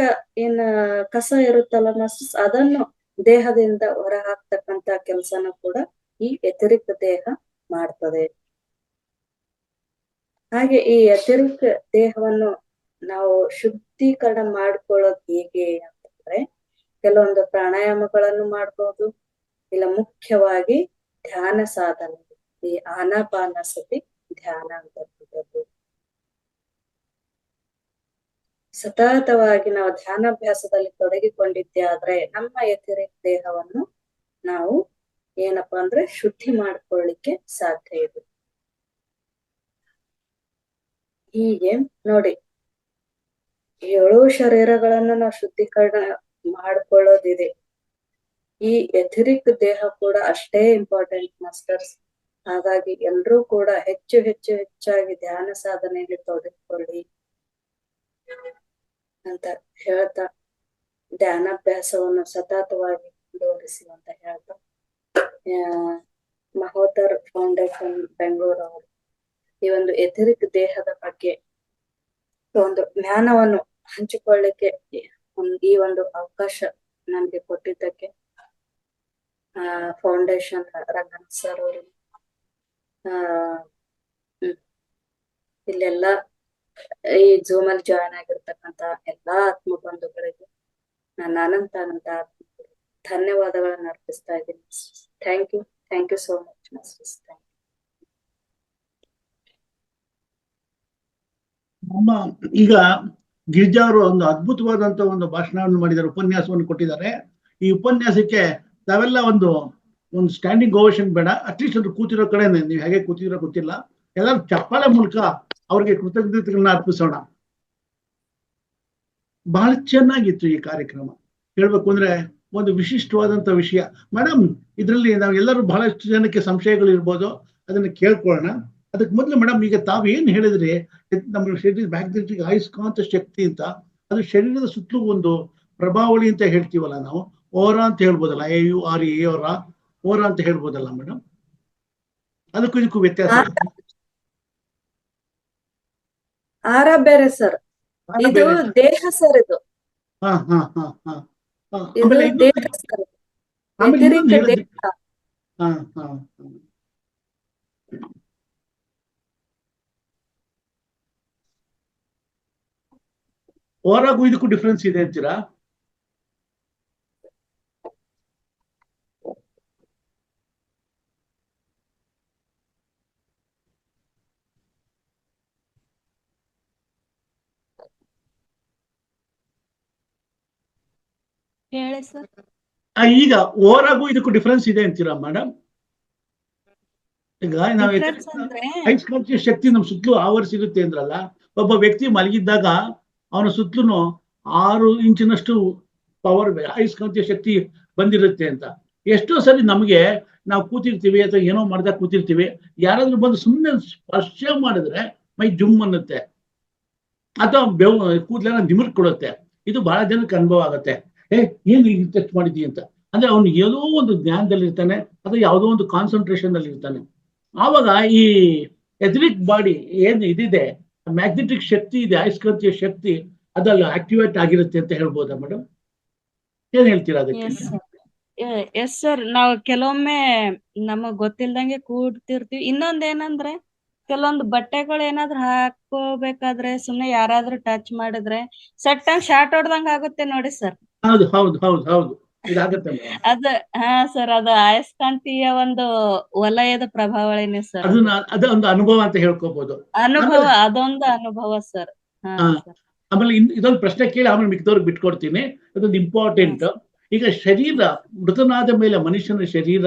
ಕಸ ಇರುತ್ತಲ್ಲ ಮಾಸ್ಟರ್ಸ್, ಅದನ್ನು ದೇಹದಿಂದ ಹೊರ ಹಾಕ್ತಕ್ಕಂತ ಕೆಲಸನ ಕೂಡ ಈ ಎಥೆರಿಕ್ ದೇಹ ಮಾಡ್ತದೆ. ಹಾಗೆ ಈ ಎಥೆರಿಕ್ ದೇಹವನ್ನು ನಾವು ಶುದ್ಧೀಕರಣ ಮಾಡ್ಕೊಳ್ಳೋದು ಹೇಗೆ ಅಂತಂದ್ರೆ ಕೆಲವೊಂದು ಪ್ರಾಣಾಯಾಮಗಳನ್ನು ಮಾಡ್ಬೋದು, ಇಲ್ಲ ಮುಖ್ಯವಾಗಿ ಧ್ಯಾನ ಸಾಧನೆ, ಈ ಆನಾಪಾನಸತಿ ಧ್ಯಾನ ಅಂತಕ್ಕಂಥದ್ದು. ಸತತವಾಗಿ ನಾವು ಧ್ಯಾನಾಭ್ಯಾಸದಲ್ಲಿ ತೊಡಗಿಕೊಂಡಿದ್ದೇ ಆದ್ರೆ ನಮ್ಮ ಎಥೆರಿಕ್ ದೇಹವನ್ನು ನಾವು ಏನಪ್ಪಾ ಅಂದ್ರೆ ಶುದ್ಧಿ ಮಾಡ್ಕೊಳ್ಳಿಕ್ಕೆ ಸಾಧ್ಯ ಇದೆ. ಹೀಗೆ ನೋಡಿ, 7 ಶರೀರಗಳನ್ನು ನಾವು ಶುದ್ಧೀಕರಣ ಮಾಡ್ಕೊಳ್ಳೋದಿದೆ. ಈ ಎಥೆರಿಕ್ ದೇಹ ಕೂಡ ಅಷ್ಟೇ ಇಂಪಾರ್ಟೆಂಟ್ ಮಾಸ್ಟರ್ಸ್. ಹಾಗಾಗಿ ಎಲ್ರೂ ಕೂಡ ಹೆಚ್ಚಾಗಿ ಧ್ಯಾನ ಸಾಧನೆಯಲ್ಲಿ ತೊಡಗಿಕೊಳ್ಳಿ ಅಂತ ಹೇಳ್ತಾ, ಧ್ಯಾನಾಭ್ಯಾಸವನ್ನು ಸತತವಾಗಿ ಮುಂದುವರಿಸಿ ಅಂತ ಹೇಳ್ತಾ, ಮಹೋದರ್ ಫೌಂಡೇಶನ್ ಬೆಂಗಳೂರು ಅವರು ಈ ಒಂದು ಎಥೆರಿಕ್ ದೇಹದ ಬಗ್ಗೆ ಒಂದು ಜ್ಞಾನವನ್ನು ಹಂಚಿಕೊಳ್ಳಿಕ್ಕೆ ಈ ಒಂದು ಅವಕಾಶ ನಮ್ಗೆ ಕೊಟ್ಟಿದ್ದಕ್ಕೆ ಫೌಂಡೇಶನ್ ರಂಗನಾಥ್ ಸರ್ ಅವರು ಇಲ್ಲೆಲ್ಲ ಈ ಝೂಮ್ ಅಲ್ಲಿ ಜಾಯ್ನ್ ಆಗಿರ್ತಕ್ಕಂತ ಎಲ್ಲಾ ಆತ್ಮ ಬಂಧುಗಳಿಗೆ ನಾನು ಅನಂತ ಧನ್ಯವಾದಗಳನ್ನು ಅರ್ಪಿಸ್ತಾ ಇದ್ದೀನಿ. Thank you so much masters. ನಮ್ಮ ಈಗ ಗಿರಿಜಾ ಅವರು ಒಂದು ಅದ್ಭುತವಾದಂತ ಒಂದು ಭಾಷಣವನ್ನು ಮಾಡಿದ್ದಾರೆ, ಉಪನ್ಯಾಸವನ್ನು ಕೊಟ್ಟಿದ್ದಾರೆ. ಈ ಉಪನ್ಯಾಸಕ್ಕೆ ತಾವೆಲ್ಲ ಒಂದು ಸ್ಟ್ಯಾಂಡಿಂಗ್ ಓವೇಷನ್ ಬೇಡ, ಅಟ್ಲೀಸ್ಟ್ ಒಂದು ಕೂತಿರೋ ಕಡೆ, ನೀವು ಹೇಗೆ ಕೂತಿರೋ ಗೊತ್ತಿಲ್ಲ, ಎಲ್ಲರೂ ಚಪ್ಪಾಳೆ ಮೂಲಕ ಅವ್ರಿಗೆ ಕೃತಜ್ಞತೆಗಳನ್ನ ಅರ್ಪಿಸೋಣ. ಬಹಳ ಚೆನ್ನಾಗಿತ್ತು ಈ ಕಾರ್ಯಕ್ರಮ. ಹೇಳ್ಬೇಕು ಅಂದ್ರೆ ಒಂದು ವಿಶಿಷ್ಟವಾದಂತ ವಿಷಯ. ಮೇಡಮ್, ಇದರಲ್ಲಿ ನಾವೆಲ್ಲರೂ ಬಹಳಷ್ಟು ಜನಕ್ಕೆ ಸಂಶಯಗಳು ಇರ್ಬೋದು, ಅದನ್ನ ಕೇಳ್ಕೊಳ್ಳೋಣ. ಅದಕ್ಕೆ ಮೊದಲು ಮೇಡಮ್, ಈಗ ತಾವು ಏನ್ ಹೇಳಿದ್ರಿ, ನಮ್ಮ ಶರೀರ ಮ್ಯಾಗ್ನೆಟಿಕ್ ಅಯಸ್ಕಾಂತ ಶಕ್ತಿ ಅಂತ, ಅದು ಶರೀರದ ಸುತ್ತಲೂ ಒಂದು ಪ್ರಭಾವಳಿ ಅಂತ ಹೇಳ್ತೀವಲ್ಲ ನಾವು, ಓರಾ ಅಂತ ಹೇಳ್ಬೋದಲ್ಲ, AURA ಓರಾ ಅಂತ ಹೇಳ್ಬೋದಲ್ಲ ಮೇಡಮ್? ಅದಕ್ಕೂ ಇದಕ್ಕೂ ವ್ಯತ್ಯಾಸ ಆರ ಬೇರೆ ಸರ್, ಇದು ದೇಹ ಸರ್. ಇದು ಆಮೇಲೆ ದೇಹ ಸರ್, ದೇಹ. ಓರಾಗೂ ಇದಕ್ಕೂ ಡಿಫ್ರೆನ್ಸ್ ಇದೆ ಅಂತೀರಾ? ಹೇಳಿ ಸರ್. ಈಗ ಓರಾಗೂ ಇದಕ್ಕೂ ಡಿಫ್ರೆನ್ಸ್ ಇದೆ ಅಂತೀರಾ ಮೇಡಮ್? ಈಗ ನಾವು ಅಯಸ್ಕಾಂತೀಯ ಶಕ್ತಿ ನಮ್ಮ ಸುತ್ತಲೂ ಆವರಿಸಿರುತ್ತೆ ಅಂದ್ರಲ್ಲ, ಒಬ್ಬ ವ್ಯಕ್ತಿ ಮಲಗಿದ್ದಾಗ ಅವನ ಸುತ್ತಲೂ 6 ಇಂಚಿನಷ್ಟು ಪವರ್ ಅಯಸ್ಕಾಂತೀಯ ಶಕ್ತಿ ಬಂದಿರುತ್ತೆ ಅಂತ. ಎಷ್ಟೋ ಸರಿ ನಮಗೆ ನಾವು ಕೂತಿರ್ತೀವಿ ಅಥವಾ ಏನೋ ಮಾಡ್ದಾಗ ಕೂತಿರ್ತೀವಿ, ಯಾರಾದ್ರೂ ಬಂದು ಸುಮ್ಮನೆ ಸ್ಪರ್ಶ ಮಾಡಿದ್ರೆ ಮೈ ಜುಮ್ ಅನ್ನುತ್ತೆ, ಅಥವಾ ಕೂದಲೆಲ್ಲ ನಿಮಿರ್ ಕೊಡುತ್ತೆ. ಇದು ಬಹಳ ಜನಕ್ಕೆ ಅನುಭವ ಆಗುತ್ತೆ. ಏನು ಟಚ್ ಮಾಡಿದ್ವಿ ಅಂತ. ಅಂದ್ರೆ ಅವನು ಏನೋ ಒಂದು ಜ್ಞಾನದಲ್ಲಿ ಇರ್ತಾನೆ, ಅಥವಾ ಯಾವುದೋ ಒಂದು ಕಾನ್ಸಂಟ್ರೇಷನ್ ಅಲ್ಲಿ ಇರ್ತಾನೆ. ಆವಾಗ ಈ ಎಥೆರಿಕ್ ಬಾಡಿ ಏನು ಇದಿದೆ, ಮ್ಯಾಗ್ನೆಟಿಕ್ ಶಕ್ತಿ ಇದೆ, ಅಯಸ್ಕಾಂತೀಯ ಶಕ್ತಿ, ಅದಲ್ಲ ಆಕ್ಟಿವೇಟ್ ಆಗಿರುತ್ತೆ ಅಂತ ಹೇಳ್ಬೋದಾ ಮೇಡಮ್? ಏನ್ ಹೇಳ್ತೀರಾ ಅದಕ್ಕೆ? ಎಸ್ ಸರ್, ನಾವು ಕೆಲವೊಮ್ಮೆ ನಮಗ್ ಗೊತ್ತಿಲ್ದಂಗೆ ಕೂಡ್ತಿರ್ತೀವಿ. ಇನ್ನೊಂದೇನಂದ್ರೆ, ಕೆಲವೊಂದು ಬಟ್ಟೆಗಳು ಏನಾದ್ರು ಹಾಕೋಬೇಕಾದ್ರೆ ಸುಮ್ನೆ ಯಾರಾದ್ರೂ ಟಚ್ ಮಾಡಿದ್ರೆ ಸಟ್ ಅಂಡ್ ಶಾರ್ಟ್ ಹೊಡ್ದಂಗ ಆಗುತ್ತೆ ನೋಡಿ ಸರ್. ಹೌದು ಹೌದು ಹೌದು ಹೌದು, ಇದಾಗುತ್ತೆ ಹಾ ಸರ್, ಅದು ಅಯಸ್ಕಾಂತೀಯ ಒಂದು ವಲಯದ ಪ್ರಭಾವಳಿನೇ ಸರ್. ಅದೊಂದು ಅನುಭವ ಅಂತ ಹೇಳ್ಕೋಬಹುದು. ಅನುಭವ, ಅದೊಂದು ಅನುಭವ ಸರ್. ಆಮೇಲೆ ಇದೊಂದು ಪ್ರಶ್ನೆ ಕೇಳಿ ಆಮೇಲೆ ಮಿಕ್ದವ್ರಿಗೆ ಬಿಟ್ಕೊಡ್ತೀನಿ, ಅದೊಂದು ಇಂಪಾರ್ಟೆಂಟ್. ಈಗ ಶರೀರ ಮೃತನಾದ ಮೇಲೆ ಮನುಷ್ಯನ ಶರೀರ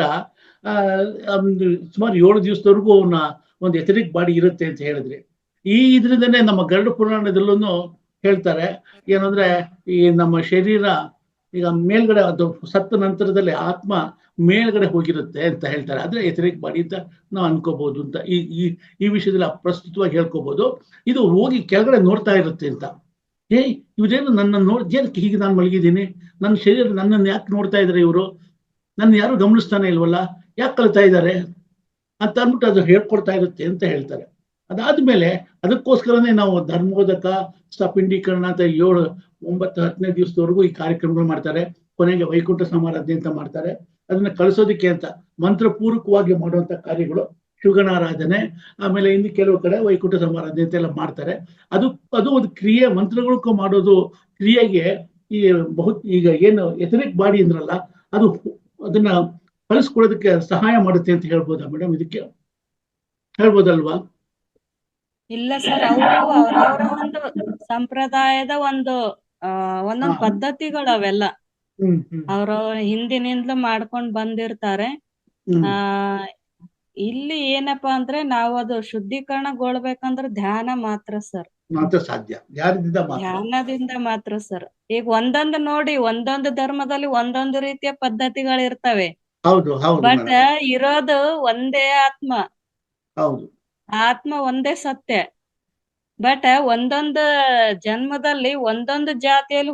ಸುಮಾರು 7 ದಿವಸದವರೆಗೂ ಅವನ ಒಂದು ಎಥೆರಿಕ್ ಬಾಡಿ ಇರುತ್ತೆ ಅಂತ ಹೇಳಿದ್ರಿ. ಇದರಿಂದನೇ ನಮ್ಮ ಗರುಡ ಪುರಾಣದಲ್ಲೂ ಹೇಳ್ತಾರೆ ಏನಂದ್ರೆ, ಈ ನಮ್ಮ ಶರೀರ ಈಗ ಮೇಲ್ಗಡೆ, ಅದು ಸತ್ತ ನಂತರದಲ್ಲಿ ಆತ್ಮ ಮೇಲ್ಗಡೆ ಹೋಗಿರುತ್ತೆ ಅಂತ ಹೇಳ್ತಾರೆ. ಅದ್ರೆ ಎಥೆರಿಕ್ ಬಾಡಿ ಅಂತ ನಾವು ಅನ್ಕೋಬಹುದು ಅಂತ ಈ ವಿಷಯದಲ್ಲಿ ಪ್ರಸ್ತುತವಾಗಿ ಹೇಳ್ಕೋಬಹುದು. ಇದು ಹೋಗಿ ಕೆಳಗಡೆ ನೋಡ್ತಾ ಇರುತ್ತೆ ಅಂತ. ಇವ್ರೇನು ನನ್ನ ಏನಕ್ಕೆ ಹೀಗೆ ನಾನು ಮಲಗಿದ್ದೀನಿ, ನನ್ನ ಶರೀರ ನನ್ನನ್ನು ಯಾಕೆ ನೋಡ್ತಾ ಇದ್ದಾರೆ, ಇವರು ನನ್ನ ಯಾರು ಗಮನಿಸ್ತಾನೆ ಇಲ್ವಲ್ಲ, ಯಾಕೆ ಕಳ್ತಾ ಇದ್ದಾರೆ ಅಂತ ಅಂದ್ಬಿಟ್ಟು ಅದು ಹೇಳ್ಕೊಡ್ತಾ ಇರುತ್ತೆ ಅಂತ ಹೇಳ್ತಾರೆ. ಅದಾದ್ಮೇಲೆ ಅದಕ್ಕೋಸ್ಕರನೇ ನಾವು ಧರ್ಮೋದಕ, ಪಿಂಡೀಕರಣ ಅಂತ 7, 9, 10ನೇ ದಿವಸದವರೆಗೂ ಈ ಕಾರ್ಯಕ್ರಮಗಳು ಮಾಡ್ತಾರೆ. ಕೊನೆಗೆ ವೈಕುಂಠ ಸಮಾರಾಧನೆ ಅಂತ ಮಾಡ್ತಾರೆ. ಅದನ್ನ ಕಳಿಸೋದಿಕ್ಕೆ ಅಂತ ಮಂತ್ರಪೂರ್ವಕವಾಗಿ ಮಾಡುವಂತ ಕಾರ್ಯಗಳು ಶಿವಗಣಾರಾಧನೆ, ಆಮೇಲೆ ಇನ್ನು ಕೆಲವು ಕಡೆ ವೈಕುಂಠ ಸಮಾರಾಧನೆ ಅಂತೆಲ್ಲ ಮಾಡ್ತಾರೆ. ಅದು ಒಂದು ಕ್ರಿಯೆ, ಮಂತ್ರಗಳಿಗೂ ಮಾಡೋದು ಕ್ರಿಯೆಗೆ ಈ ಈಗ ಏನು ಎಥನಿಕ್ ಬಾಡಿ ಅಂದ್ರಲ್ಲ, ಅದನ್ನ ಕಳಿಸ್ಕೊಡೋದಕ್ಕೆ ಸಹಾಯ ಮಾಡುತ್ತೆ ಅಂತ ಹೇಳ್ಬೋದಾ ಮೇಡಮ್? ಇದಕ್ಕೆ ಹೇಳ್ಬೋದಲ್ವಾ? ಇಲ್ಲ ಸರ್, ಅವರು ಅವರವರ ಒಂದು ಸಂಪ್ರದಾಯದ ಒಂದೊಂದು ಪದ್ಧತಿಗಳು ಅವೆಲ್ಲ ಅವ್ರ ಹಿಂದಿನಿಂದಲೂ ಮಾಡ್ಕೊಂಡ್ ಬಂದಿರ್ತಾರೆ. ಇಲ್ಲಿ ಏನಪ್ಪಾ ಅಂದ್ರೆ ನಾವು ಅದು ಶುದ್ಧೀಕರಣಗೊಳ್ಬೇಕಂದ್ರೆ ಧ್ಯಾನ ಮಾತ್ರ ಸರ್, ಮಾತ್ರ ಸಾಧ್ಯ, ಧ್ಯಾನದಿಂದ ಮಾತ್ರ ಸರ್. ಈಗ ಒಂದೊಂದು ಧರ್ಮದಲ್ಲಿ ಒಂದೊಂದು ರೀತಿಯ ಪದ್ಧತಿಗಳಿರ್ತವೆ. ಹೌದು ಬಟ್ ಇರೋದು ಒಂದೇ ಆತ್ಮ, ಆತ್ಮ ಒಂದೇ ಸತ್ಯ. ಬಟ್ ಒಂದೊಂದು ಜನ್ಮದಲ್ಲಿ ಒಂದೊಂದು ಜಾತಿಯಲ್ಲಿ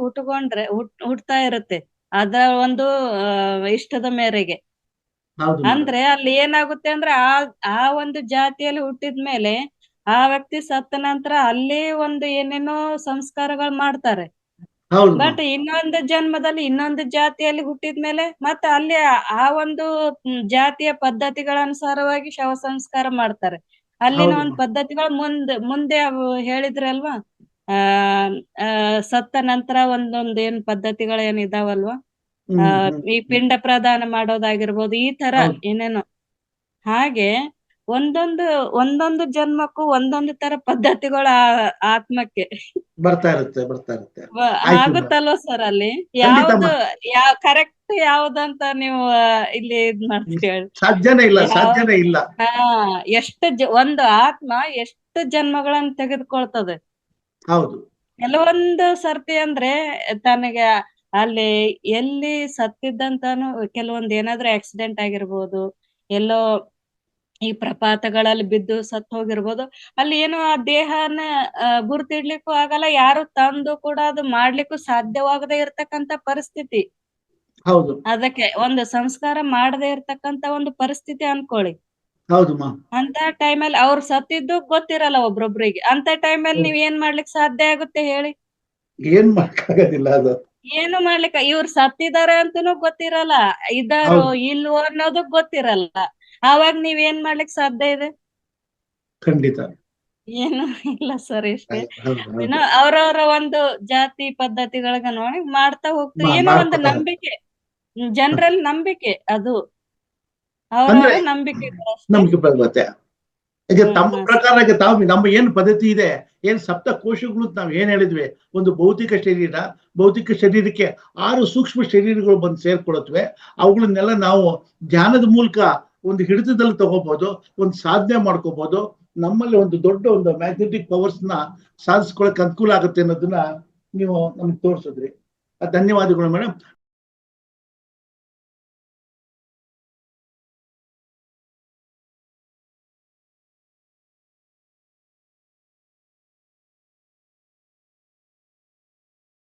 ಹುಟ್ತಾ ಇರುತ್ತೆ, ಅದ ಒಂದು ಇಷ್ಟದ ಮೇರೆಗೆ. ಅಂದ್ರೆ ಅಲ್ಲಿ ಏನಾಗುತ್ತೆ ಅಂದ್ರೆ ಆ ಒಂದು ಜಾತಿಯಲ್ಲಿ ಹುಟ್ಟಿದ್ಮೇಲೆ ಆ ವ್ಯಕ್ತಿ ಸತ್ತ ನಂತರ ಅಲ್ಲಿ ಒಂದು ಏನೇನೋ ಸಂಸ್ಕಾರಗಳು ಮಾಡ್ತಾರೆ. ಬಟ್ ಇನ್ನೊಂದು ಜನ್ಮದಲ್ಲಿ ಇನ್ನೊಂದು ಜಾತಿಯಲ್ಲಿ ಹುಟ್ಟಿದ್ಮೇಲೆ ಮತ್ತೆ ಅಲ್ಲಿ ಆ ಒಂದು ಜಾತಿಯ ಪದ್ಧತಿಗಳ ಅನುಸಾರವಾಗಿ ಶವ ಸಂಸ್ಕಾರ ಮಾಡ್ತಾರೆ. ಅಲ್ಲಿನ ಒಂದು ಪದ್ಧತಿಗಳು ಮುಂದೆ ಅವು ಹೇಳಿದ್ರಲ್ವಾ, ಸತ್ತ ನಂತರ ಒಂದೊಂದು ಏನ್ ಪದ್ಧತಿಗಳು ಏನ್ ಇದಾವಲ್ವಾ, ಈ ಪಿಂಡ ಪ್ರದಾನ ಮಾಡೋದಾಗಿರ್ಬೋದು, ಈ ತರ ಏನೇನೋ. ಹಾಗೆ ಒಂದೊಂದು ಜನ್ಮಕ್ಕೂ ಒಂದೊಂದು ತರ ಪದ್ಧತಿಗಳು ಆತ್ಮಕ್ಕೆ ಬರ್ತಾ ಇರುತ್ತೆ. ಆಗುತ್ತಲ್ವ ಸರ್? ಅಲ್ಲಿ ಕರೆಕ್ಟ್ ಯಾವ್ದಂತ ನೀವು ಇಲ್ಲಿ ಇದ್ ಮಾಡ್ತೀವಿ? ಸಾಧ್ಯನೇ ಇಲ್ಲ. ಒಂದು ಆತ್ಮ ಎಷ್ಟು ಜನ್ಮಗಳನ್ನ ತೆಗೆದುಕೊಳ್ತದೆ. ಹೌದು. ಕೆಲವೊಂದು ಸರ್ತಿ ಅಂದ್ರೆ ತನಗೆ ಅಲ್ಲಿ ಎಲ್ಲಿ ಸತ್ತಿದ್ದಂತಾನು ಕೆಲವೊಂದು ಏನಾದ್ರೂ ಆಕ್ಸಿಡೆಂಟ್ ಆಗಿರ್ಬೋದು, ಎಲ್ಲೋ ಈ ಪ್ರಪಾತಗಳಲ್ಲಿ ಬಿದ್ದು ಸತ್ತು ಹೋಗಿರ್ಬೋದು. ಅಲ್ಲಿ ಏನು ಆ ದೇಹನ ಗುರ್ತಿಡ್ಲಿಕ್ಕೂ ಆಗಲ್ಲ, ಯಾರು ತಂದು ಕೂಡ ಅದು ಮಾಡ್ಲಿಕ್ಕೂ ಸಾಧ್ಯವಾಗದೇ ಇರ್ತಕ್ಕಂತ ಪರಿಸ್ಥಿತಿ. ಹೌದು. ಅದಕ್ಕೆ ಒಂದು ಸಂಸ್ಕಾರ ಮಾಡದೇ ಇರ್ತಕ್ಕಂತ ಒಂದು ಪರಿಸ್ಥಿತಿ ಅನ್ಕೊಳ್ಳಿ. ಅಂತ ಟೈಮಲ್ಲಿ ಅವ್ರು ಸತ್ತಿದ್ದು ಗೊತ್ತಿರಲ್ಲ ಒಬ್ರೊಬ್ರಿಗೆ. ಅಂತ ಟೈಮಲ್ಲಿ ನೀವ್ ಏನ್ ಮಾಡ್ಲಿಕ್ಕೆ ಸಾಧ್ಯ ಆಗುತ್ತೆ ಹೇಳಿ? ಏನ್ ಮಾಡಕ್ಕಾಗೋದಿಲ್ಲ. ಅದು ಏನು ಮಾಡ್ಲಿಕ್ಕೆ, ಇವ್ರು ಸತ್ತಿದ್ದಾರೆ ಅಂತನೂ ಗೊತ್ತಿರಲ್ಲ, ಇದಾರೋ ಇಲ್ವೋ ಅನ್ನೋದು ಗೊತ್ತಿರಲ್ಲ. ಆವಾಗ ನೀವ್ ಏನ್ ಮಾಡ್ಲಿಕ್ಕೆ ಸಾಧ್ಯ ಇದೆ? ಖಂಡಿತ ಏನು ಇಲ್ಲ ಸರ್. ಇಷ್ಟೇ, ಅವ್ರವ್ರ ಒಂದು ಜಾತಿ ಪದ್ಧತಿಗಳಿಗೆ ನೋಡಿ ಮಾಡ್ತಾ ಹೋಗ್ತಾರೆ. ಏನೋ ಒಂದು ನಂಬಿಕೆ, ಜನರಲ್ಲಿ ನಂಬಿಕೆ, ಅದು ಅವ್ರವ್ರ ನಂಬಿಕೆ ಬರುತ್ತೆ. ಈಗ ತಮ್ಮ ಪ್ರಕಾರ ನಮ್ಮ ಏನ್ ಪದ್ಧತಿ ಇದೆ, ಏನ್ ಸಪ್ತಕೋಶಗಳು ನಾವ್ ಏನ್ ಹೇಳಿದ್ವಿ, ಒಂದು ಭೌತಿಕ ಶರೀರಕ್ಕೆ 6 ಸೂಕ್ಷ್ಮ ಶರೀರಗಳು ಬಂದು ಸೇರ್ಕೊಳತ್ವೆ. ಅವುಗಳನ್ನೆಲ್ಲ ನಾವು ಧ್ಯಾನದ ಮೂಲಕ ಒಂದು ಹಿಡಿತದಲ್ಲಿ ತಗೋಬಹುದು, ಒಂದು ಸಾಧನೆ ಮಾಡ್ಕೋಬಹುದು. ನಮ್ಮಲ್ಲಿ ಒಂದು ದೊಡ್ಡ ಒಂದು ಮ್ಯಾಗ್ನೆಟಿಕ್ ಪವರ್ಸ್ ನ ಸಾಧಿಸ್ಕೊಳಕ್ ಅನುಕೂಲ ಆಗುತ್ತೆ ಅನ್ನೋದನ್ನ ನೀವು ನಮ್ಗೆ ತೋರಿಸಿದ್ರಿ. ಧನ್ಯವಾದಗಳು ಮೇಡಮ್.